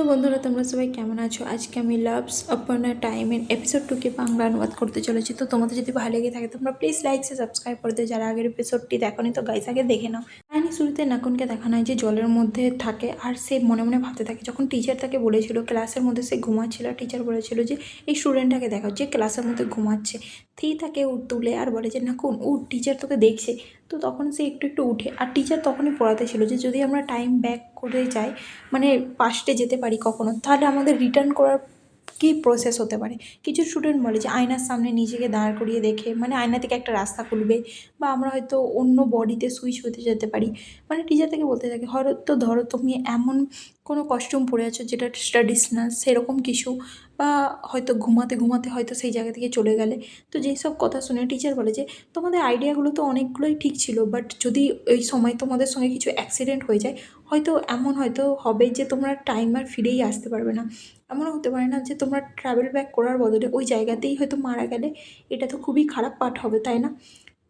Hello বন্ধুরা, তোমরা সবাই কেমন আছো? আজকে আমি লাভস আপন আ টাইম এর এপিসোড 2 কে বাংলা অনুবাদ করতে চলেছি। তো তোমাদের যদি ভালো লেগে থাকে তোমরা প্লিজ লাইক সাবস্ক্রাইব করে দিও। যারা আগের এপিসোডটি দেখোনি তো গাইস আগে দেখে নাও। কাহিনী শুরুতে নাকুনকে দেখানো হয় যে জলের মধ্যে থাকে আর সে মনে মনে ভাবতে থাকে। যখন টিচার তাকে বলেছিল ক্লাসের মধ্যে সে ঘুমাচ্ছিল, টিচার বলেছিল যে এই স্টুডেন্টটাকে দেখাও যে ক্লাসের মধ্যে ঘুমাচ্ছে। তাকে তুলে আর বলে যে নাকুন টিচার তোকে দেখছে। তো তখন সে একটু একটু উঠে আর টিচার তখনই পড়াতে ছিল যে যদি আমরা টাইম ব্যাক করে যাই, মানে পাস্টে যেতে পারি কখনো, তাহলে আমাদের রিটার্ন করার কী প্রসেস হতে পারে। কিছু স্টুডেন্ট বলে যে আয়নার সামনে নিজেকে দাঁড় করিয়ে দেখে, মানে আয়না থেকে একটা রাস্তা খুলবে, বা আমরা হয়তো অন্য বডিতে সুইচ হতে যেতে পারি। মানে টিচার থেকে বলতে থাকে হয়তো ধরো তুমি এমন কোনো কস্টিউম পরে আছো যেটা ট্র্যাডিশনাল সেরকম কিছু, বা হয়তো ঘুমাতে ঘুমাতে হয়তো সেই জায়গা থেকে চলে গেলে। তো যেই সব কথা শুনে টিচার বলে যে তোমাদের আইডিয়াগুলো তো অনেকগুলোই ঠিক ছিল, বাট যদি ওই সময় তোমাদের সঙ্গে কিছু অ্যাক্সিডেন্ট হয়ে যায়, হয়তো এমন হয়তো হবে যে তোমরা টাইম আর ফিরেই আসতে পারবে না। এমনও হতে পারে না যে তোমরা ট্রাভেল ব্যাক করার বদলে ওই জায়গাতেই হয়তো মারা গেলে। এটা তো খুবই খারাপ পার্ট হবে, তাই না?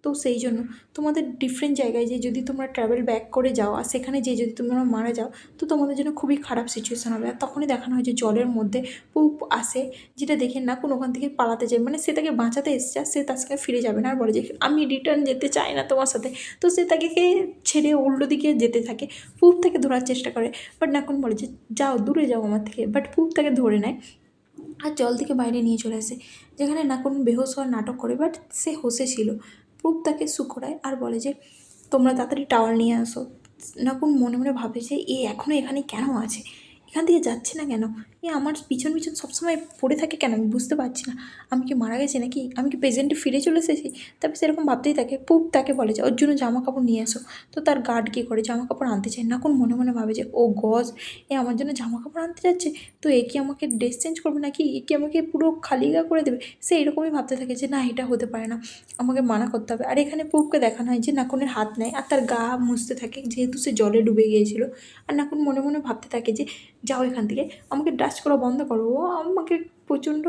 তো সেই জন্য তোমাদের ডিফারেন্ট জায়গায় যে যদি তোমরা ট্রাভেল ব্যাক করে যাও আর সেখানে যে যদি তোমরা মারা যাও, তো তোমাদের জন্য খুবই খারাপ সিচুয়েশান হবে। আর তখনই দেখানো হয় যে জলের মধ্যে পুপ আসে, যেটা দেখে না কোনো ওখান থেকে পালাতে যায়, মানে সে তাকে বাঁচাতে এসছে আর সে তার সাথে ফিরে যাবে না আর বলে যে আমি রিটার্ন যেতে চাই না তোমার সাথে। তো সে তাকে ছেড়ে উল্টো দিকে যেতে থাকে। পুপ তাকে ধরার চেষ্টা করে, বাট নাকুন বলে যে যাও দূরে যাও আমার থেকে, বাট পুপ তাকে ধরে নেয় আর জল থেকে বাইরে নিয়ে চলে আসে, যেখানে নাকুন বেহোশ হওয়ার নাটক করে, বাট সে হোশে ছিল। প্রুপ তাকে শুকোরায় আর বলে যে তোমরা তাড়াতাড়ি টাওয়াল নিয়ে আসো। নাকুন মনে মনে ভাবে যে এ এখনও এখানে কেন আছে, এখান থেকে যাচ্ছে না কেন, এ আমার পিছন পিছন সবসময় পড়ে থাকে কেন, আমি বুঝতে পারছি না। আমি কি মারা গেছি নাকি, আমি কি প্রেজেন্টে ফিরে চলে এসেছি? তারপর সেরকম ভাবতেই থাকে। পুপ তাকে বলে যে ওর জন্য জামা কাপড় নিয়ে আসো। তো তার গার্ড কী করে জামা কাপড় আনতে চায়, নাকুন মনে মনে ভাবে যে ও গজ, এ আমার জন্য জামা কাপড় আনতে যাচ্ছে। তো এ কি আমাকে ড্রেস চেঞ্জ করবে নাকি, এ কি আমাকে পুরো খালি গা করে দেবে? সে এরকমই ভাবতে থাকে যে না এটা হতে পারে না, আমাকে মানা করতে হবে। আর এখানে পুপকে দেখানো হয় যে নাকুনের হাত নেয় আর তার গা মুছতে থাকে, যেহেতু সে জলে ডুবে গিয়েছিল। আর নাকুন মনে মনে ভাবতে থাকে যে যাও এখান থেকে, আমাকে ডাচ করা বন্ধ করো। ও আমাকে প্রচণ্ড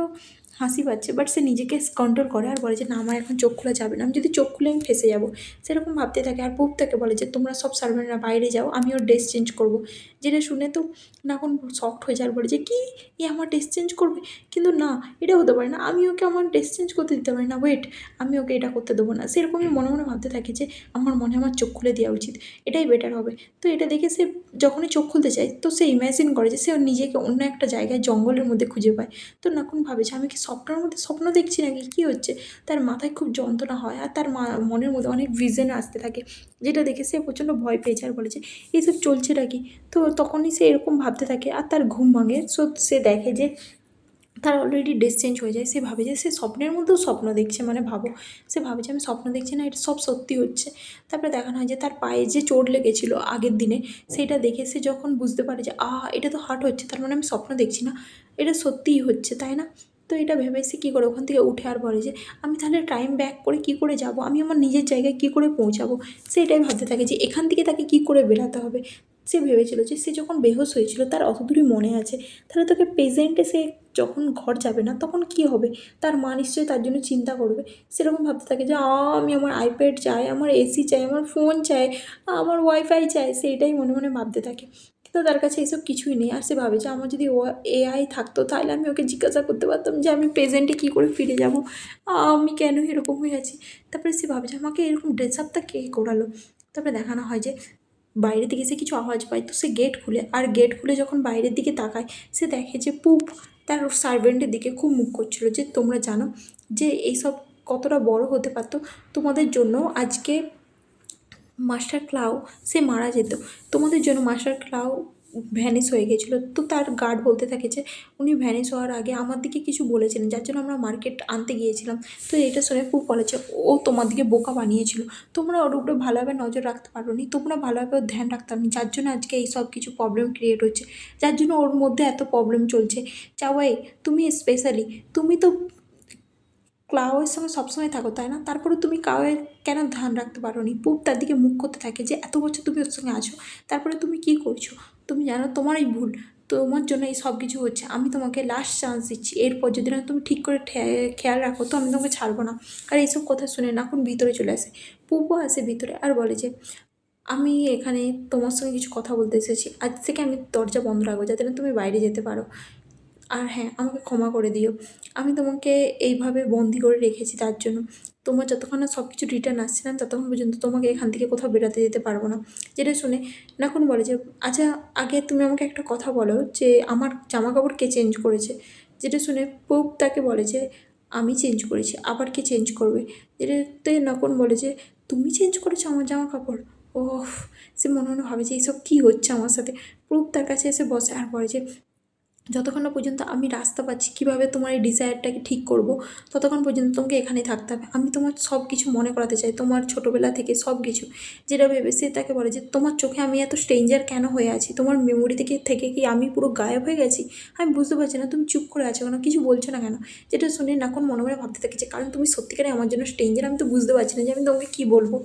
হাসি পাচ্ছে, বাট সে নিজেকে কন্ট্রোল করে আর বলে যে না আমার এখন চোখ খোলা যাবে না, আমি যদি চোখ খুলে আমি ফেসে যাবো। সেরকম ভাবতে থাকে আর পুপ তাকে বলে যে তোমরা সব সার্ভেন্টরা বাইরে যাও, আমি ওর ড্রেস চেঞ্জ করবো। যেটা শুনে তো নাকুন শকড হয়ে যায় আর বলে যে কি, এ আমার ড্রেস চেঞ্জ করবে? কিন্তু না, এটা হতে পারে না, আমি ওকে আমার ড্রেস চেঞ্জ করতে দিতে পারি না, ওয়েট, আমি ওকে এটা করতে দেবো না। সেরকমই মনে মনে ভাবতে থাকে যে আমার মনে আমার চোখ খুলে দেওয়া উচিত, এটাই বেটার হবে। তো এটা দেখে সে যখনই চোখ খুলতে চায় তো সে ইম্যাজিন করে যে সে ওর নিজেকে অন্য একটা জায়গায় জঙ্গলের মধ্যে খুঁজে পায়। তো নাকুন ভাবে যে আমি কি স্বপ্নের মধ্যে স্বপ্ন দেখছি নাকি, কী হচ্ছে? তার মাথায় খুব যন্ত্রণা হয় আর তার মনের মধ্যে অনেক ভিশন আসতে থাকে, যেটা দেখে সে প্রচণ্ড ভয় পেয়েছে আর বলে যে এইসব চলছেটা কি। তো তখনই সে এরকম ভাবতে থাকে আর তার ঘুম ভাঙে। সো সে দেখে যে তার অলরেডি ড্রেস চেঞ্জ হয়ে যায়। সে ভাবে যে সে স্বপ্নের মধ্যেও স্বপ্ন দেখছে, মানে ভাবো, সে ভাবে যে আমি স্বপ্ন দেখছি না, এটা সব সত্যি হচ্ছে। তারপরে দেখানো হয় যে তার পায়ে যে চোট লেগেছিলো আগের দিনে, সেইটা দেখে সে যখন বুঝতে পারে যে এটা তো হার্ট হচ্ছে, তার মানে আমি স্বপ্ন দেখছি না, এটা সত্যিই হচ্ছে, তাই না? তো এটা ভেবে সে কী করে ওখান থেকে উঠে আর বলে যে আমি তাহলে টাইম ব্যাক করে কী করে যাব, আমি আমার নিজের জায়গায় কী করে পৌঁছাবো। সে এটাই ভাবতে থাকে যে এখান থেকে তাকে কী করে বেরাতে হবে। সে ভেবেছিল যে সে যখন বেহোশ হয়েছিল তার অতদূরই মনে আছে, তাহলে তোকে প্রেজেন্টে সে যখন ঘর যাবে না তখন কী হবে, তার মা নিশ্চয়ই তার জন্য চিন্তা করবে। সেরকম ভাবতে থাকে যে আমি আমার আইপ্যাড চাই, আমার এসি চাই, আমার ফোন চাই, আমার ওয়াইফাই চাই। সে এটাই মনে মনে ভাবতে থাকে, কিন্তু তার কাছে এসব কিছুই নেই। আর সে ভাবে যে আমার যদি এআই থাকতো তাহলে আমি ওকে জিজ্ঞাসা করতে পারতাম যে আমি প্রেজেন্টে কী করে ফিরে যাব, আমি কেন এরকম হয়ে আছি। তারপরে সে ভাবে যে আমাকে এরকম ড্রেস আপটা কে করালো। তারপরে দেখানো হয় যে বাইরে থেকে সে কিছু আওয়াজ পায়, তো সে গেট খুলে, আর গেট খুলে যখন বাইরের দিকে তাকায় সে দেখে যে পুপ তার সার্ভেন্টের দিকে খুব মুখ করছিল যে তোমরা জানো যে এইসব কতটা বড় হতে পারতো, তোমাদের জন্য আজকে মাস্টার ক্লাউ সে মারা যেত, তোমাদের জন্য মাস্টার ক্লাউ ভ্যানিশ হয়ে গেছিলো। তো তার গার্ড বলতে থাকে যে উনি ভ্যানিশ হওয়ার আগে আমার দিকে কিছু বলেছিলেন, যার জন্য আমরা মার্কেট আনতে গিয়েছিলাম। তো এটা শুনে খুব বলেছে ও তোমার দিকে বোকা বানিয়েছিল, তোমরা ওর উপরে ভালোভাবে নজর রাখতে পারো নি, তোমরা ভালোভাবে ওর ধ্যান রাখতে পারো, যার জন্য আজকে এই সব কিছু প্রবলেম ক্রিয়েট হচ্ছে, যার জন্য ওর মধ্যে এত প্রবলেম চলছে। চাওয়াই তুমি স্পেশালি, তুমি তো ক্লাউয়ের সঙ্গে সবসময় থাকো তাই না, তারপরে তুমি কাউয়ের কেন ধ্যান রাখতে পারো নি। পুপ তার দিকে মুখ করতে থাকে যে এত বছর তুমি ওর সঙ্গে আছো, তারপরে তুমি কী করছো, তুমি জানো তোমারই ভুল, তোমার জন্য এই সব কিছু হচ্ছে। আমি তোমাকে লাস্ট চান্স দিচ্ছি, এরপর যদি না তুমি ঠিক করে খেয়াল রাখো তো আমি তোমাকে ছাড়বো না। আর এইসব কথা শুনে নাকুন ভিতরে চলে আসে, পুপও আসে ভিতরে আর বলে যে আমি এখানে তোমার সঙ্গে কিছু কথা বলতে এসেছি। আজ থেকে আমি দরজা বন্ধ রাখবো যাতে না তুমি বাইরে যেতে পারো। আর হ্যাঁ, আমাকে ক্ষমা করে দিও। আমি তোমাকে এইভাবে বন্দি করে রেখেছি তার জন্য। তোমার যতক্ষণ না সব কিছু রিটার্ন আসছে না ততক্ষণ পর্যন্ত তোমাকে এখান থেকে কোথাও বেরোতে দিতে পারবো না। যেটা শুনে নাকুন বলে যে, আচ্ছা আগে তুমি আমাকে একটা কথা বলো যে আমার জামা কাপড় কে চেঞ্জ করেছে? যেটা শুনে পূব তাকে বলে যে, আমি চেঞ্জ করেছি। আবার কে চেঞ্জ করবে? যেটাতে নাকুন বলে যে, তুমি চেঞ্জ করেছো আমার জামা কাপড়? ওহ! সে মনে মনে ভাবে যে এইসব কী হচ্ছে আমার সাথে। পূব তার কাছে এসে বসে আর বলে যে, যতক্ষণ না পর্যন্ত আমি রাস্তা পাচ্ছি কীভাবে তোমার এই ডিজায়ারটাকে ঠিক করব, ততক্ষণ পর্যন্ত তোমাকে এখানেই থাকতে হবে। আমি তোমার সব কিছু মনে করাতে চাই, তোমার ছোটোবেলা থেকে সব কিছু। যেটা ভেবে সে তাকে বলে যে, তোমার চোখে আমি এত স্ট্রেঞ্জার কেন হয়ে আছি? তোমার মেমোরি থেকে থেকে কি আমি পুরো গায়েব হয়ে গেছি? আমি বুঝতে পারছি না, তুমি চুপ করে আছো কেন, কিছু বলছো না কেন? যেটা শুনে নাকুন মনে মনে ভাবতে থাকে যে, কারণ তুমি সত্যিকারে আমার জন্য স্ট্রেঞ্জার, আমি তো বুঝতে পারছি না যে আমি তোমাকে কী বলবো।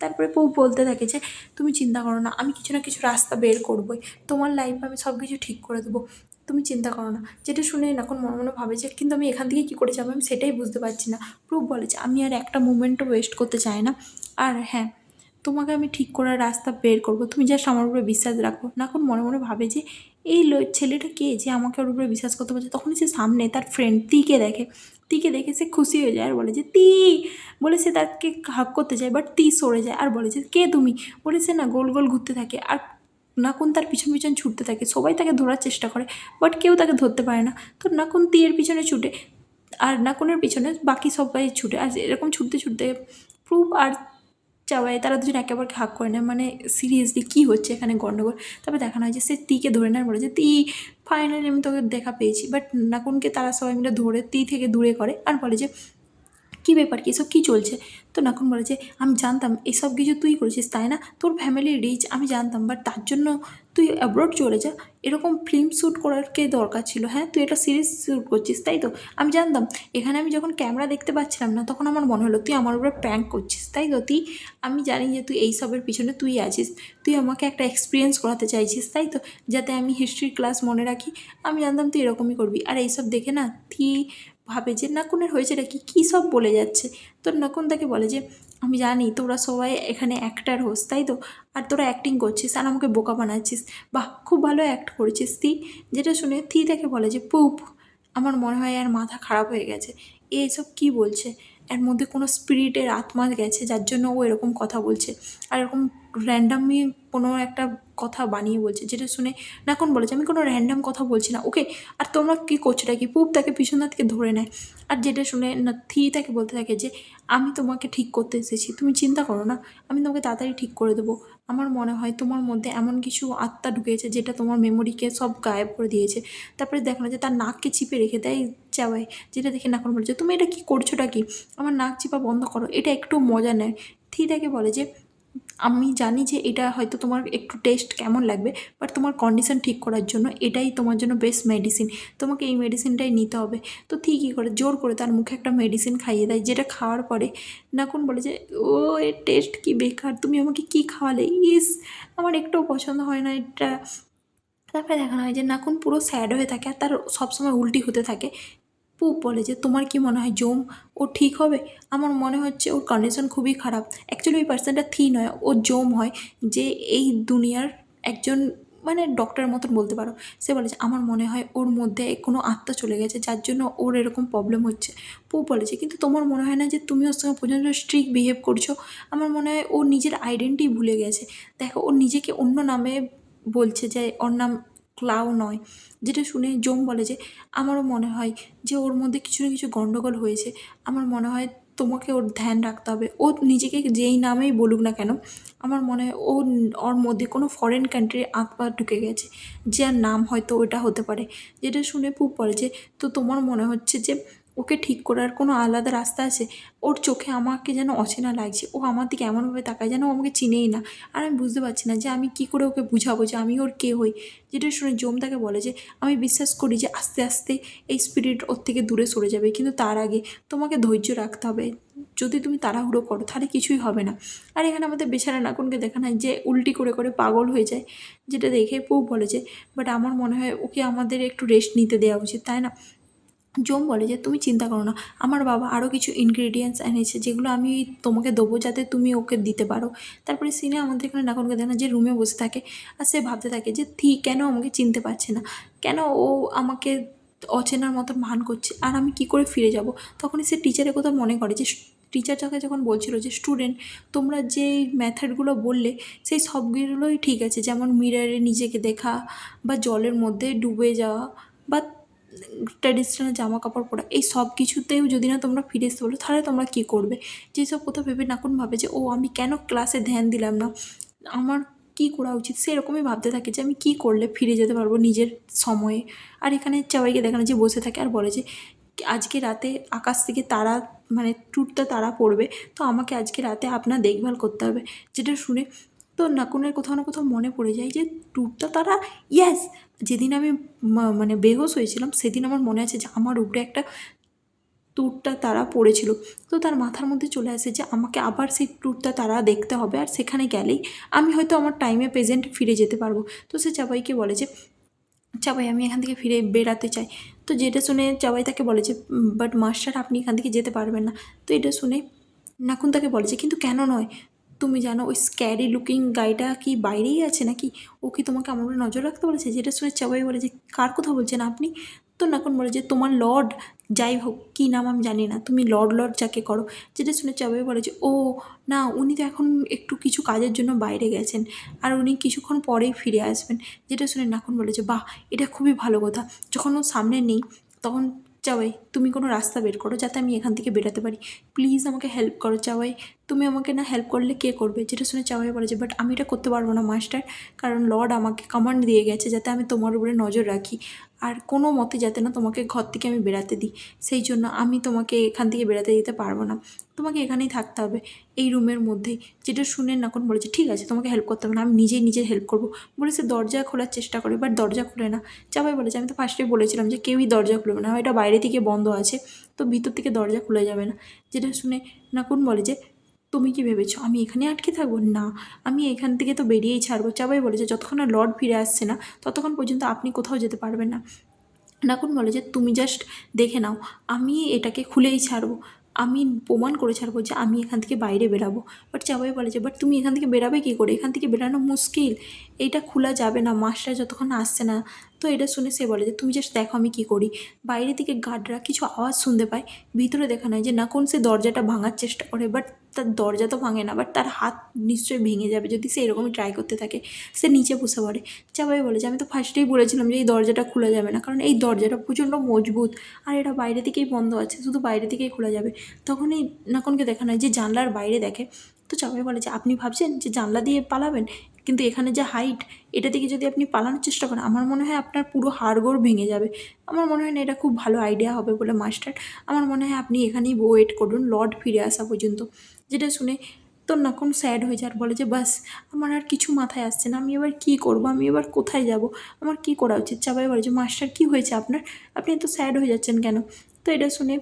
তারপরে পৌ বলতে থাকে যে, তুমি চিন্তা করো না, আমি কিছু না কিছু রাস্তা বের করবোই, তোমার লাইফে আমি সব কিছু ঠিক করে দেবো, তুমি চিন্তা করো না। যেটা শুনে এখন মনে মনে ভাবে যে, কিন্তু আমি এখান থেকে কী করে যাবো, আমি সেটাই বুঝতে পারছি না। প্রুফ বলে যে, আমি আর একটা মোমেন্টও ওয়েস্ট করতে চাই না। আর হ্যাঁ, তোমাকে আমি ঠিক করার রাস্তা বের করবো, তুমি জাস্ট আমার উপরে বিশ্বাস রাখো। এখন মনে মনে ভাবে যে, এই ছেলেটা কে যে আমাকে ওর উপরে বিশ্বাস করতে পারছে। তখনই সে সামনে তার ফ্রেন্ড তিকে দেখে। তিকে দেখে সে খুশি হয়ে যায় আর বলে যে, বলে সে তাকে হাক করতে যায়, বাট সরে যায় আর বলে যে, কে তুমি? বলে সে না গোল গোল ঘুরতে থাকে আর নাকুন তার পিছন পিছন ছুটতে থাকে। সবাই তাকে ধরার চেষ্টা করে, বাট কেউ তাকে ধরতে পারে না। তো নাকুন তীরের পিছনে ছুটে আর নাকুনের পিছনে বাকি সবাই ছুটে, আর এরকম ছুটতে ছুটতে প্রুফ আর চাওয়াই তারা দুজন একেবারে হাক করে নেয়, মানে সিরিয়াসলি কী হচ্ছে এখানে গণ্ডগোল। তারপর দেখানো হয় যে সে তিকে ধরে নেয় আর বলে যে, ফাইনালি আমি তোকে দেখা পেয়েছি। বাট নাকুনকে তারা সবাই মিলে ধরে থেকে দূরে করে আর বলে যে, কী ব্যাপার, কি এসব কী চলছে? তো নাকুন বলে যে, আমি জানতাম এসব কিছু তুই করেছিস তাই না? তোর ফ্যামিলি রিচ আমি জানতাম, বাট তার জন্য তুই অ্যাব্রড চলে যা? এরকম ফিল্ম শ্যুট করার কে দরকার ছিল? হ্যাঁ, তুই এটা সিরিজ শ্যুট করছিস তাই তো? আমি জানতাম। এখানে আমি যখন ক্যামেরা দেখতে পাচ্ছিলাম না তখন আমার মনে হলো তুই আমার উপরে প্র্যাঙ্ক করছিস তাই তো? আমি জানি যে তুই এইসবের পিছনে তুই আছিস। তুই আমাকে একটা এক্সপিরিয়েন্স করাতে চাইছিস তাই তো? যাতে আমি হিস্ট্রি ক্লাস মনে রাখি। আমি জানতাম তুই এরকমই করবি। আর এইসব দেখে না তুই ভাবে যে, নাকুনের হয়েছেটা কি, কী সব বলে যাচ্ছে। তো নাকুন তাকে বলে যে, আমি জানি তোরা সবাই এখানে অ্যাক্টার হোস তাই তো, আর তোরা অ্যাক্টিং করছিস আর আমাকে বোকা বানাচ্ছিস। বাহ, খুব ভালো অ্যাক্ট করেছিস তুই। যেটা শুনে তাকে বলে যে, পুপ, আমার মনে হয় আর মাথা খারাপ হয়ে গেছে। এইসব কী বলছে? এর মধ্যে কোনো স্পিরিটের আত্মা গেছে যার জন্য ও এরকম কথা বলছে আর এরকম র্যান্ডামলি কোনো একটা কথা বানিয়ে বলছে। যেটা শুনে নাকুন বলে যে, আমি কোনো র্যান্ডাম কথা বলছি না, ওকে? আর তোমরা কী করছোটা কি? পুপ তাকে পিছন থেকে ধরে নেয় আর যেটা শুনে না তাকে বলতে থাকে যে, আমি তোমাকে ঠিক করতে এসেছি, তুমি চিন্তা করো না, আমি তোমাকে তাড়াতাড়ি ঠিক করে দেবো। আমার মনে হয় তোমার মধ্যে এমন কিছু আত্মা ঢুকেছে যেটা তোমার মেমোরিকে সব গায়েব করে দিয়েছে। তারপরে দেখানো যায় তার নাককে চিপে রেখে দেয় চাওয়াই। যেটা দেখে নাকুন বলে যে, তুমি এটা কী করছোটা কি? আমার নাক চিপা বন্ধ করো, এটা একটু মজা নেয়। তাকে বলে যে, আমি জানি যে এটা হয়তো তোমার একটু টেস্ট কেমন লাগবে, বাট তোমার কন্ডিশন ঠিক করার জন্য এটাই তোমার জন্য বেস্ট মেডিসিন, তোমাকে এই মেডিসিনটাই নিতে হবে। তো কী করে জোর করে তার মুখে একটা মেডিসিন খাইয়ে দেয়, যেটা খাওয়ার পরে নাকুন বলে যে, ও এর টেস্ট কি বেকার, তুমি আমাকে কী খাওয়ালে, ইস আমার একটুও পছন্দ হয় না এটা। তারপরে দেখানো হয় যে নাকুন পুরো স্যাড হয়ে থাকে আর তার সবসময় উল্টি হতে থাকে। পুপ বলে যে, তোমার কি মনে হয় জোম ও ঠিক হবে? আমার মনে হচ্ছে ওর কন্ডিশন খুবই খারাপ। অ্যাকচুয়ালি ওই পার্সনটা নয়, ও জোম হয়, যে এই দুনিয়ার একজন মানে ডক্টরের মতন বলতে পারো। সে বলে যে, আমার মনে হয় ওর মধ্যে কোনো আত্মা চলে গেছে যার জন্য ওর এরকম প্রবলেম হচ্ছে। পুপ বলে যে, কিন্তু তোমার মনে হয় না যে তুমি ওর সঙ্গে প্রচণ্ড স্ট্রিক্ট বিহেভ করছো? আমার মনে হয় ও নিজের আইডেন্টিটি ভুলে গেছে। দেখো ও নিজেকে অন্য নামে বলছে যে ওর নাম ক্লাউ নয়। যেটা শুনে জোম বলে যে, আমারও মনে হয় যে ওর মধ্যে কিছু না কিছু গণ্ডগোল হয়েছে। আমার মনে হয় তোমাকে ওর ধ্যান রাখতে হবে। ও নিজেকে যেই নামেই বলুক না কেন, আমার মনে হয় ওর মধ্যে কোনো ফরেন কান্ট্রির আত্মা ঢুকে গেছে, যার নাম হয়তো ওটা হতে পারে। যেটা শুনে পুপ বলে যে, তো তোমার মনে হচ্ছে যে ওকে ঠিক করার কোনো আলাদা রাস্তা আছে? ওর চোখে আমাকে যেন অচেনা লাগছে। ও আমার দিকে এমনভাবে তাকায় যেন ও আমাকে চিনেই না। আর আমি বুঝতে পারছি না যে আমি কী করে ওকে বুঝাবো যে আমি ওর কে হই। যেটা শুনে জোম তাকে বলে যে, আমি বিশ্বাস করি যে আস্তে আস্তে এই স্পিরিট ওর থেকে দূরে সরে যাবে, কিন্তু তার আগে তোমাকে ধৈর্য রাখতে হবে। যদি তুমি তাড়াহুড়ো করো তাহলে কিছুই হবে না। আর এখানে আমাদের বেচারা নাকুনকে দেখানো হয় যে উল্টি করে করে পাগল হয়ে যায়। যেটা দেখে পুপ বলে যে, বাট আমার মনে হয় ওকে আমাদের একটু রেস্ট নিতে দেওয়া উচিত তাই না? জম বলে যে তুমি চিন্তা করো না, আমার বাবা আরও কিছু ইনগ্রেডিয়েন্টস এনেছে যেগুলো আমি তোমাকে দেবো যাতে তুমি ওকে দিতে পারো। তারপরে সিনে আমাদের এখানে নাকনকে দেয় না, যে রুমে বসে থাকে আর সে ভাবতে থাকে যে কেন আমাকে চিনতে পারছে না, কেন ও আমাকে অচেনার মতো ভান করছে, আর আমি কি করে ফিরে যাব। তখনই সে টিচারের কথা মনে করে যে টিচার যাকে যখন বলছিল যে স্টুডেন্ট তোমরা যে মেথডগুলো বললে সেই সবগুলোই ঠিক আছে, যেমন মিররে নিজেকে দেখা বা জলের মধ্যে ডুবে যাওয়া বা ট্র্যাডিশনাল জামা কাপড় পরা, এই সব কিছুতেও যদি না তোমরা ফিরে আসতে বলো তাহলে তোমরা কী করবে। যেসব কথা ভেবে নাকুন ভাবে যে ও আমি কেন ক্লাসে ধ্যান দিলাম না, আমার কী করা উচিত, সে এরকমই ভাবতে থাকে যে আমি কী করলে ফিরে যেতে পারবো নিজের সময়ে। আর এখানে সবাইকে দেখানো যে বসে থাকে আর বলে যে আজকে রাতে আকাশ থেকে তারা মানে টুটটা তারা পড়বে, তো আমাকে আজকে রাতে আপনার দেখভাল করতে হবে। যেটা শুনে তো নাকুনের কোথাও না কোথাও মনে পড়ে যায় যে টুটটা তারা, ইয়েস, যেদিন আমি মানে বেহোশ হয়েছিলাম সেদিন আমার মনে আছে যে আমার উপরে একটা ট্যুরটা তারা পড়েছিল। তো তার মাথার মধ্যে চলে আসে যে আমাকে আবার সেই ট্যুরটা তারা দেখতে হবে, আর সেখানে গেলেই আমি হয়তো আমার টাইমে প্রেজেন্ট ফিরে যেতে পারবো। তো সে চাবাইকে বলে যে চাবাই আমি এখান থেকে ফিরে বেরাতে চাই। তো যেটা শুনে চাবাই তাকে বলে যে বাট মাস্টার আপনি এখান থেকে যেতে পারবেন না। তো এটা শুনে নাকুন তাকে বলে যে কিন্তু কেন নয়, তুমি জানো ওই স্ক্যারি লুকিং গাইটা কি বাইরেই আছে নাকি, ও কি তোমাকে আমার উপরে নজর রাখতে বলেছে। যেটা শুনে চাবাই বলে যে কার কথা বলছেন আপনি। তো নাকুন বলে যে তোমার লর্ড, যাই হোক কী নাম আমি জানি না, তুমি লর্ড লর্ড যাকে করো। যেটা শুনে চাবাই বলে যে ও না, উনি তো এখন একটু কিছু কাজের জন্য বাইরে গেছেন আর উনি কিছুক্ষণ পরেই ফিরে আসবেন। যেটা শুনে নাকুন বলে যে বাহ, এটা খুবই ভালো কথা, যখন ও সামনে নেই তখন চাওয়াই তুমি কোনো রাস্তা বের করো যাতে আমি এখান থেকে বেরোতে পারি, প্লিজ আমাকে হেল্প করো চাওয়াই, তুমি আমাকে না হেল্প করলে কে করবে। যেটা শুনে চাওয়াই বলে যে বাট আমি এটা করতে পারবো না মাস্টার, কারণ লর্ড আমাকে কমান্ড দিয়ে গেছে যাতে আমি তোমার উপরে নজর রাখি আর কোনো মতে যাতে না তোমাকে ঘর থেকে আমি বেরাতে দিই, সেই জন্য আমি তোমাকে এখান থেকে বেরাতে দিতে পারবো না, তোমাকে এখানেই থাকতে হবে এই রুমের মধ্যেই। যেটা শুনে নাকুন বলেছে ঠিক আছে তোমাকে হেল্প করতে হবে না, আমি নিজেই নিজের হেল্প করবো। বলে সে দরজা খোলার চেষ্টা করে বাট দরজা খুলে না। চাবাই বলেছে আমি তো ফার্স্টেই বলেছিলাম যে কেউই দরজা খুলবে না, এটা বাইরে থেকে বন্ধ আছে, তো ভিতর থেকে দরজা খুলে যাবে না। যেটা শুনে নাকুন বলে যে তুমি কি ভেবেছো আমি এখানে আটকে থাকবো, না আমি এখান থেকে তো বেরিয়েই ছাড়বো। চাবাই বলে যে যতক্ষণ না লর্ড ফিরে আসছে না ততক্ষণ পর্যন্ত আপনি কোথাও যেতে পারবেন না। নাকুন বলে যে তুমি জাস্ট দেখে নাও, আমি এটাকে খুলেই ছাড়বো, আমি প্রমাণ করে ছাড়বো যে আমি এখান থেকে বাইরে বেরাবো। বাট চাবাই বলে যে বাট তুমি এখান থেকে বেরাবে কী করে, এখান থেকে বেরানো মুশকিল, এইটা খোলা যাবে না, মাস্টার যতক্ষণ আসছে না। তো এটা শুনে সে বলে যে তুমি জাস্ট দেখো আমি কী করি। বাইরে থেকে গার্ডরা কিছু আওয়াজ শুনতে পায়, ভিতরে দেখা নেয় যে নাকুন সে দরজাটা ভাঙার চেষ্টা করে বাট তার দরজা তো ভাঙে না, বাট তার হাত নিশ্চয়ই ভেঙে যাবে যদি সে এরকমই ট্রাই করতে থাকে। সে নিচে বসে পড়ে। চাবাই বলে যে আমি তো ফার্স্টেই বলেছিলাম যে এই দরজাটা খোলা যাবে না, কারণ এই দরজাটা প্রচণ্ড মজবুত আর এটা বাইরে থেকেই বন্ধ আছে, শুধু বাইরে থেকেই খোলা যাবে। তখনই নাকনকে দেখানো হয় যে জানলার বাইরে দেখে। তো চাবাই বলে যে আপনি ভাবছেন যে জানলা দিয়ে পালাবেন, কিন্তু এখানে যে হাইট, এটা থেকে যদি আপনি পালানোর চেষ্টা করেন আমার মনে হয় আপনার পুরো হাড়গোড় ভেঙে যাবে। আমার মনে হয় না এটা খুব ভালো আইডিয়া হবে বলে মাস্টার, আমার মনে হয় আপনি এখানেই ওয়েট করুন লর্ড ফিরে আসা পর্যন্ত। যেটা শুনে তো নাকুন স্যাড হয়ে যায় আর বলে যে বাস, আমার আর কিছু মাথায় আসছে না, আমি এবার কী করবো, আমি এবার কোথায় যাব, আমার কী করা উচিত। চাবাই বলে যে মাস্টার কী হয়েছে আপনার, আপনি এত স্যাড হয়ে যাচ্ছেন কেন। তো এটা শুনে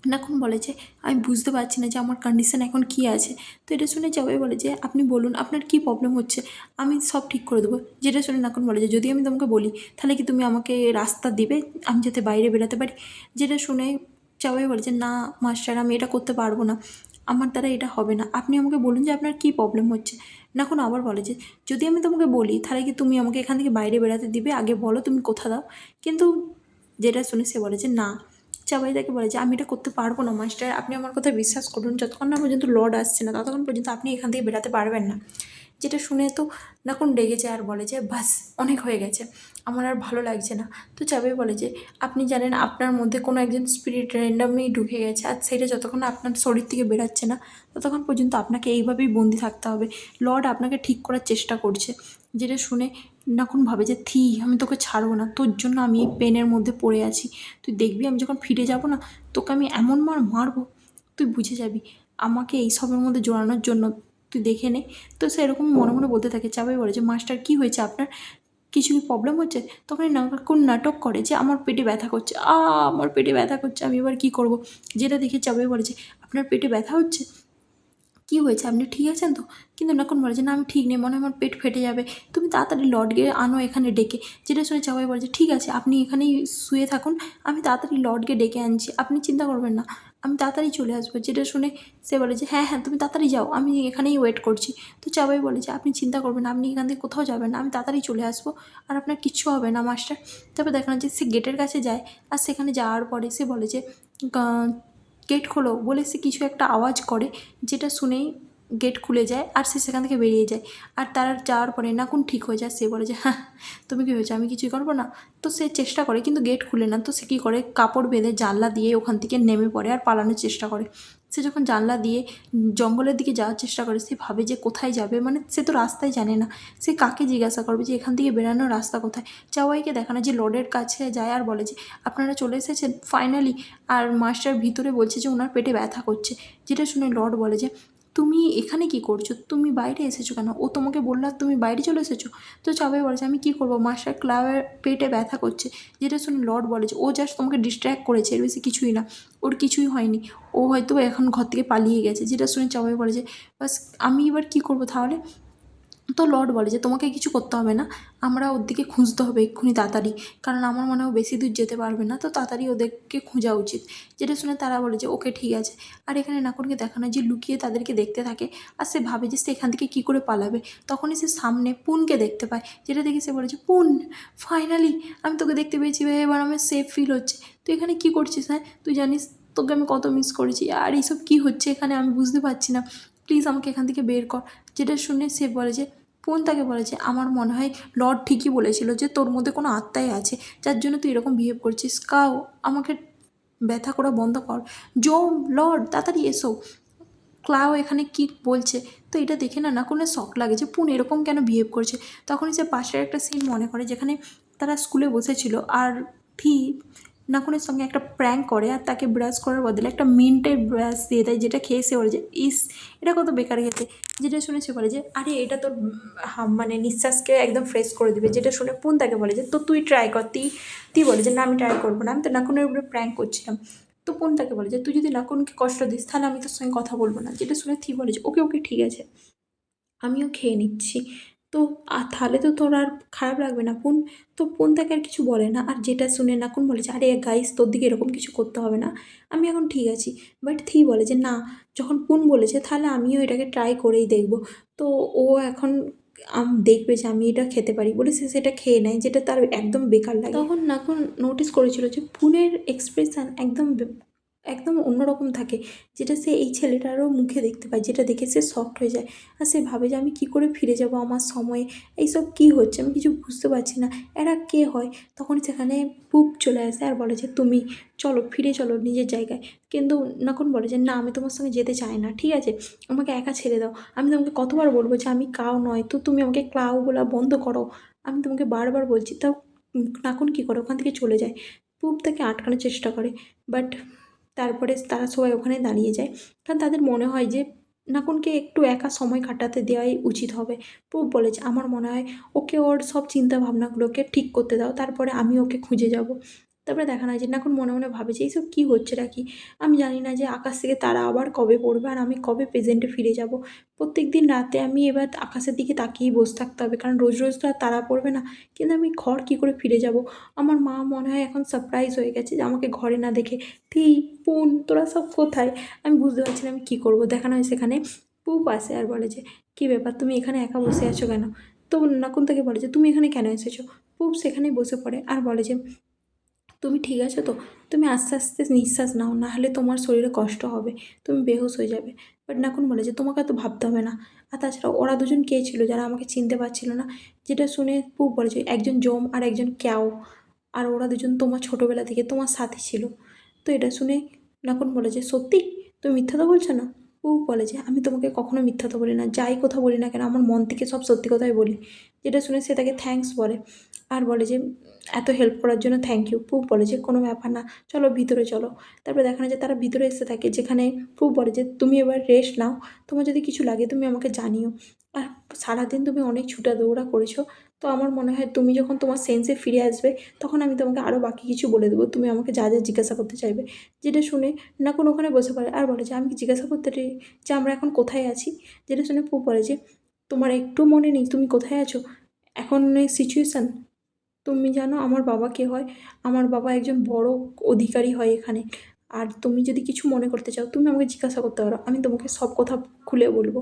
নাকুন বলে যে আমি বুঝতে পারছি না যে আমার কন্ডিশন এখন কী আছে। তো এটা শুনে চাবাই বলে যে আপনি বলুন আপনার কী প্রবলেম হচ্ছে, আমি সব ঠিক করে দেবো। যেটা শুনে নাকুন বলে যে যদি আমি তোমাকে বলি তাহলে কি তুমি আমাকে রাস্তা দিবে আমি যাতে বাইরে বেরোতে পারি। যেটা শুনে চাবাই বলে যে না মাস্টার, আমি এটা করতে পারবো না, আমার দ্বারা এটা হবে না, আপনি আমাকে বলুন যে আপনার কী প্রবলেম হচ্ছে। নাকুন আবার বলে যে যদি আমি তোমাকে বলি তাহলে কি তুমি আমাকে এখান থেকে বাইরে বেরাতে দিবে, আগে বলো তুমি কোথা দাও। কিন্তু যেটা শুনে সে বলে যে না। চাবাই তাকে বলে যে আমি এটা করতে পারবো না মাস্টার, আপনি আমার কথা বিশ্বাস করুন, যতক্ষণ না পর্যন্ত লর্ড আসছে না ততক্ষণ পর্যন্ত আপনি এখান থেকে বেরাতে পারবেন না। যেটা শুনে তো নাকুন রেগে যায় আর বলে যে বাস, অনেক হয়ে গেছে, আমার আর ভালো লাগছে না। তো চাবাই বলে যে আপনি জানেন আপনার মধ্যে কোনো একজন স্পিরিট র্যান্ডামলি ঢুকে গেছে, আর সেটা যতক্ষণ না আপনার শরীর থেকে বেরাচ্ছে না ততক্ষণ পর্যন্ত আপনাকে এইভাবেই বন্দি থাকতে হবে, লর্ড আপনাকে ঠিক করার চেষ্টা করছে। যেটা শুনে নাকুন ভাবে যে আমি তোকে ছাড়বো না, তোর জন্য আমি এই পেনের মধ্যে পড়ে আছি, তুই দেখবি আমি যখন ফিরে যাব না তোকে আমি এমন মারবো তুই বুঝে যাবি, আমাকে এইসবের মধ্যে জড়ানোর জন্য তুই দেখে নে। তো সে এরকম মনে মনে বলতে থাকে। চাবাই বলে যে মাস্টার কী হয়েছে আপনার, কিছু কি প্রবলেম হচ্ছে। তখন নাকুন নাটক করে যে আমার পেটে ব্যথা করছে, আমার পেটে ব্যথা করছে, আমি এবার কী করবো। যেটা দেখে চাবাই বলে যে আপনার পেটে ব্যথা হচ্ছে, কি হয়েছে, আপনি ঠিক আছেন তো? কিন্তু নাকুন বলে যে না আমি ঠিক নেই, মনে হয় আমার পেট ফেটে যাবে, তুমি তাড়াতাড়ি লর্ডকে আনো এখানে ডেকে। যেটা শুনে চাওয়াই বলে যে ঠিক আছে আপনি এখানেই শুয়ে থাকুন, আমি তাড়াতাড়ি লর্ডকে ডেকে আনছি, আপনি চিন্তা করবেন না, আমি তাড়াতাড়ি চলে আসবো। যেটা শুনে সে বলে যে হ্যাঁ হ্যাঁ তুমি তাড়াতাড়ি যাও, আমি এখানেই ওয়েট করছি। তো চাওয়াই বলে যে আপনি চিন্তা করবেন না, আপনি এখান থেকে কোথাও যাবেন না, আমি তাড়াতাড়ি চলে আসবো, আর আপনার কিচ্ছু হবে না মাস্টার। তারপর দেখা যে সে গেটের কাছে যায়, আর সেখানে যাওয়ার পরে সে বলে যে গেট খোলো বলে সে কিছু একটা আওয়াজ করে, যেটা শুনেই গেট খুলে যায় আর সে সেখান থেকে বেরিয়ে যায়। আর তার যাওয়ার পরে নাকুন ঠিক হয়ে যায়, সে বলে যে হ্যাঁ তুমি কী হয়েছে, আমি কিছুই করবো না। তো সে চেষ্টা করে কিন্তু গেট খুলে না, তো সে কী করে কাপড় বেঁধে জানলা দিয়ে ওখান থেকে নেমে পড়ে আর পালানোর চেষ্টা করে। সে যখন জানলা দিয়ে জঙ্গলের দিকে যাওয়ার চেষ্টা করে, সে ভাবে যে কোথায় যাবে, মানে সে তো রাস্তায় জানে না, সে কাকে জিজ্ঞাসা করবে যে এখান থেকে বেরানোর রাস্তা কোথায়। চাওয়াইকে দেখানো যে লর্ডের কাছে যায় আর বলে যে আপনারা চলে এসেছেন ফাইনালি। আর মাস্টার ভিতরে বলছে যে ওনার পেটে ব্যথা করছে। যেটা শুনে লর্ড বলে যে তুমি এখানে কি করছো, তুমি বাইরে এসেছো কেন, ও তোমাকে বললো আর তুমি বাইরে চলে এসেছো। তো চাওয়াই বলেছে আমি কী করবো, মাস্টার ক্লাবের পেটে ব্যথা করছে। যেটা শুনে লর্ড বলে যে ও জাস্ট তোমাকে ডিস্ট্র্যাক্ট করেছে, এর বেশি কিছুই না, ওর কিছুই হয়নি, ও হয়তো এখন ঘর থেকে পালিয়ে গেছে। যেটা শুনে চাওয়াই বলে যে বাস আমি এবার কী করবো তাহলে। তো লর্ড বলে যে তোমাকে কিছু করতে হবে না, আমরা ওর দিকে খুঁজতে হবে এক্ষুনি তাড়াতাড়ি, কারণ আমার মনে হয় ও বেশি দূর যেতে পারবে না, তো তাড়াতাড়ি ওদেরকে খোঁজা উচিত। যেটা শুনে তারা বলে যে ওকে ঠিক আছে। আর এখানে নাকুনকে দেখানো যে লুকিয়ে তাদেরকে দেখতে থাকে, আর সে ভাবে যে সে এখান থেকে কী করে পালাবে। তখনই সে সামনে পুনকে দেখতে পায়, যেটা দেখে সে বলে যে পুন ফাইনালি আমি তোকে দেখতে পেয়েছি, এবার আমার সেফ ফিল হচ্ছে। তুই এখানে কী করছিস, হ্যাঁ তুই জানিস তোকে আমি কত মিস করেছি, আর এইসব কী হচ্ছে এখানে আমি বুঝতে পারছি না, প্লিজ আমাকে এখান থেকে বের কর। যেটা শুনে সে বলে যে পুন তাকে বলে যে আমার মনে হয় লর্ড ঠিকই বলেছিল যে তোর মধ্যে কোনো আত্মাই আছে, যার জন্য তুই এরকম বিহেভ করছিস। কাউ আমাকে ব্যথা করা বন্ধ কর, জোম লর্ড তাড়াতাড়ি এসো। ক্লাও এখানে কি বলছে, তো এটা দেখে না নাকুনের শক লাগে যে পুন এরকম কেন বিহেভ করছে। তখনই সে পাশের একটা সিন মনে করে যেখানে তারা স্কুলে বসেছিল আর থি নাকুনের সঙ্গে একটা প্র্যাঙ্ক করে আর তাকে ব্রাশ করার বদলে একটা মিন্টের ব্রাশ দিয়ে দেয়, যেটা খেয়ে সে বলে যে ইস এটা কত বেকার খেতে। যেটা শুনে সে বলে যে আরে এটা তোর মানে নিঃশ্বাসকে একদম ফ্রেশ করে দিবে। যেটা শুনে পুন তাকে বলে যে তো তুই ট্রাই কর, তুই বলে যে না আমি ট্রাই করবো না, আমি তো নাকুনের উপরে প্র্যাঙ্ক করছিলাম। তো পুন তাকে বলে যে তুই যদি নাকুনকে কষ্ট দিস তাহলে আমি তোর সঙ্গে কথা বলবো না। যেটা শুনে থি বলে যে ওকে ওকে ঠিক আছে, আমিও খেয়ে নিচ্ছি। তো তাহলে তো তোর আর খারাপ লাগবে না পুন। তো পুন তাকে আর কিছু বলে না, আর যেটা শুনে নাকুন বলে যে আরে গাইস তোর দিকে এরকম কিছু করতে হবে না, আমি এখন ঠিক আছি। বাট থি বলে যে না, যখন পুন বলেছে তাহলে আমিও এটাকে ট্রাই করেই দেখবো। তো ও এখন দেখবে যে আমি এটা খেতে পারি বলে সে সেটা খেয়ে নেয়, যেটা তার একদম বেকার লাগে। তখন নাকুন নোটিস করেছিল যে পুনের এক্সপ্রেশন একদম একদম অন্যরকম থাকে, যেটা সে এই ছেলেটারও মুখে দেখতে পায়, যেটা দেখে সে শকড হয়ে যায়। আর সে ভাবে যে আমি কী করে ফিরে যাব আমার সময়ে, এইসব কী হচ্ছে আমি কিছু বুঝতে পারছি না, এরা কে হয়। তখন সেখানে পুপ চলে আসে আর বলে যে তুমি চলো ফিরে চলো নিজের জায়গায়। কিন্তু নাকুন বলে যে না আমি তোমার সঙ্গে যেতে চাই না, ঠিক আছে আমাকে একা ছেড়ে দাও, আমি তোমাকে কতবার বলবো যে আমি কাউ নয়, তো তুমি আমাকে ক্লাউ বলা বন্ধ করো, আমি তোমাকে বারবার বলছি। তাও নাকুন কী করে ওখান থেকে চলে যায়। পুপ তাকে আটকানোর চেষ্টা করে, বাট তারপরে তারা সবাই ওখানে দাঁড়িয়ে যায়, কারণ তাদের মনে হয় যে নাকুনকে একটু একা সময় কাটাতে দেওয়াই উচিত হবে। পুপ বলে যে আমার মনে হয় ওকে ওর সব চিন্তা ভাবনাগুলোকে ঠিক করতে দাও, তারপরে আমি ওকে খুঁজে যাব। তারপরে দেখা যায় যে নাকুন মনে মনে ভাবে যে এইসব কী হচ্ছেটা কি, আমি জানি না যে আকাশ থেকে তারা আবার কবে পড়বে আর আমি কবে প্রেজেন্টে ফিরে যাব। প্রত্যেক দিন রাতে আমি এবার আকাশের দিকে তাকিয়েই বসে থাকতে হবে, কারণ রোজ রোজ তো আর তারা পড়বে না। কিন্তু আমি ঘর কী করে ফিরে যাব, আমার মা মনে হয় এখন সারপ্রাইজ হয়ে গেছে যে আমাকে ঘরে না দেখে। থি পুন তোরা সব কোথায়, আমি বুঝতে পারছি না আমি কী করবো। দেখানো হয় সেখানে পুপ আসে আর বলে যে কী ব্যাপার তুমি এখানে একা বসে আছো কেন। তো নাকুন তাকে বলে যে তুমি এখানে কেন এসেছো। পুপ সেখানেই বসে পড়ে আর বলে যে তুমি ঠিক আছো তো, তুমি আস্তে আস্তে নিঃশ্বাস নাও, না হলে তোমার শরীরে কষ্ট হবে, তুমি বেহুশ হয়ে যাবে। বাট নাকুন বলে যে তোমাকে তো ভাবতে হবে না, আর তাছাড়া ওরা দুজন কে ছিল যারা আমাকে চিনতে পারছিল না। যেটা শুনে পুপ বলে যে একজন জোম আর একজন ক্যাও, আর ওরা দুজন তোমার ছোটোবেলা থেকে তোমার সাথে ছিল। তো এটা শুনে নাকুন বলে যে সত্যি তুমি মিথ্যা তো বলছো না। ও বলে যে আমি তোমাকে কখনো মিথ্যা তো বলি না, যাই কথা বলি না কেন আমার মন থেকে সব সত্যি কথাই বলি। যেটা শুনে সে তাকে থ্যাঙ্কস বলে আর বলে যে এত হেল্প করার জন্য থ্যাংক ইউ। পুপ বলে যে কোনো ব্যাপার না, চলো ভিতরে চলো। তারপরে দেখানো যায় তারা ভিতরে এসে থাকে, যেখানে পুপ বলে যে তুমি এবার রেস্ট নাও, তোমার যদি কিছু লাগে তুমি আমাকে জানিও, আর সারাদিন তুমি অনেক ছুটা দৌড়া করেছো, তো আমার মনে হয় তুমি যখন তোমার সেন্সে ফিরে আসবে তখন আমি তোমাকে আরও বাকি কিছু বলে দেবো, তুমি আমাকে যা যা জিজ্ঞাসা করতে চাইবে। যেটা শুনে নাকুন ওখানে বসে পড়ে আর বলে যে আমি কি জিজ্ঞাসা করতে চাই যে আমরা এখন কোথায় আছি। যেটা শুনে পু বলে যে তোমার একটু মনে নেই তুমি কোথায় আছো এখন সিচুয়েশান। তুমি জানো আমার বাবা কে হয়? আমার বাবা একজন বড় অধিকারী হয় এখানে। আর তুমি যদি কিছু মনে করতে চাও তুমি আমাকে জিজ্ঞাসা করতে পারো, আমি তোমাকে সব কথা খুলে বলবো।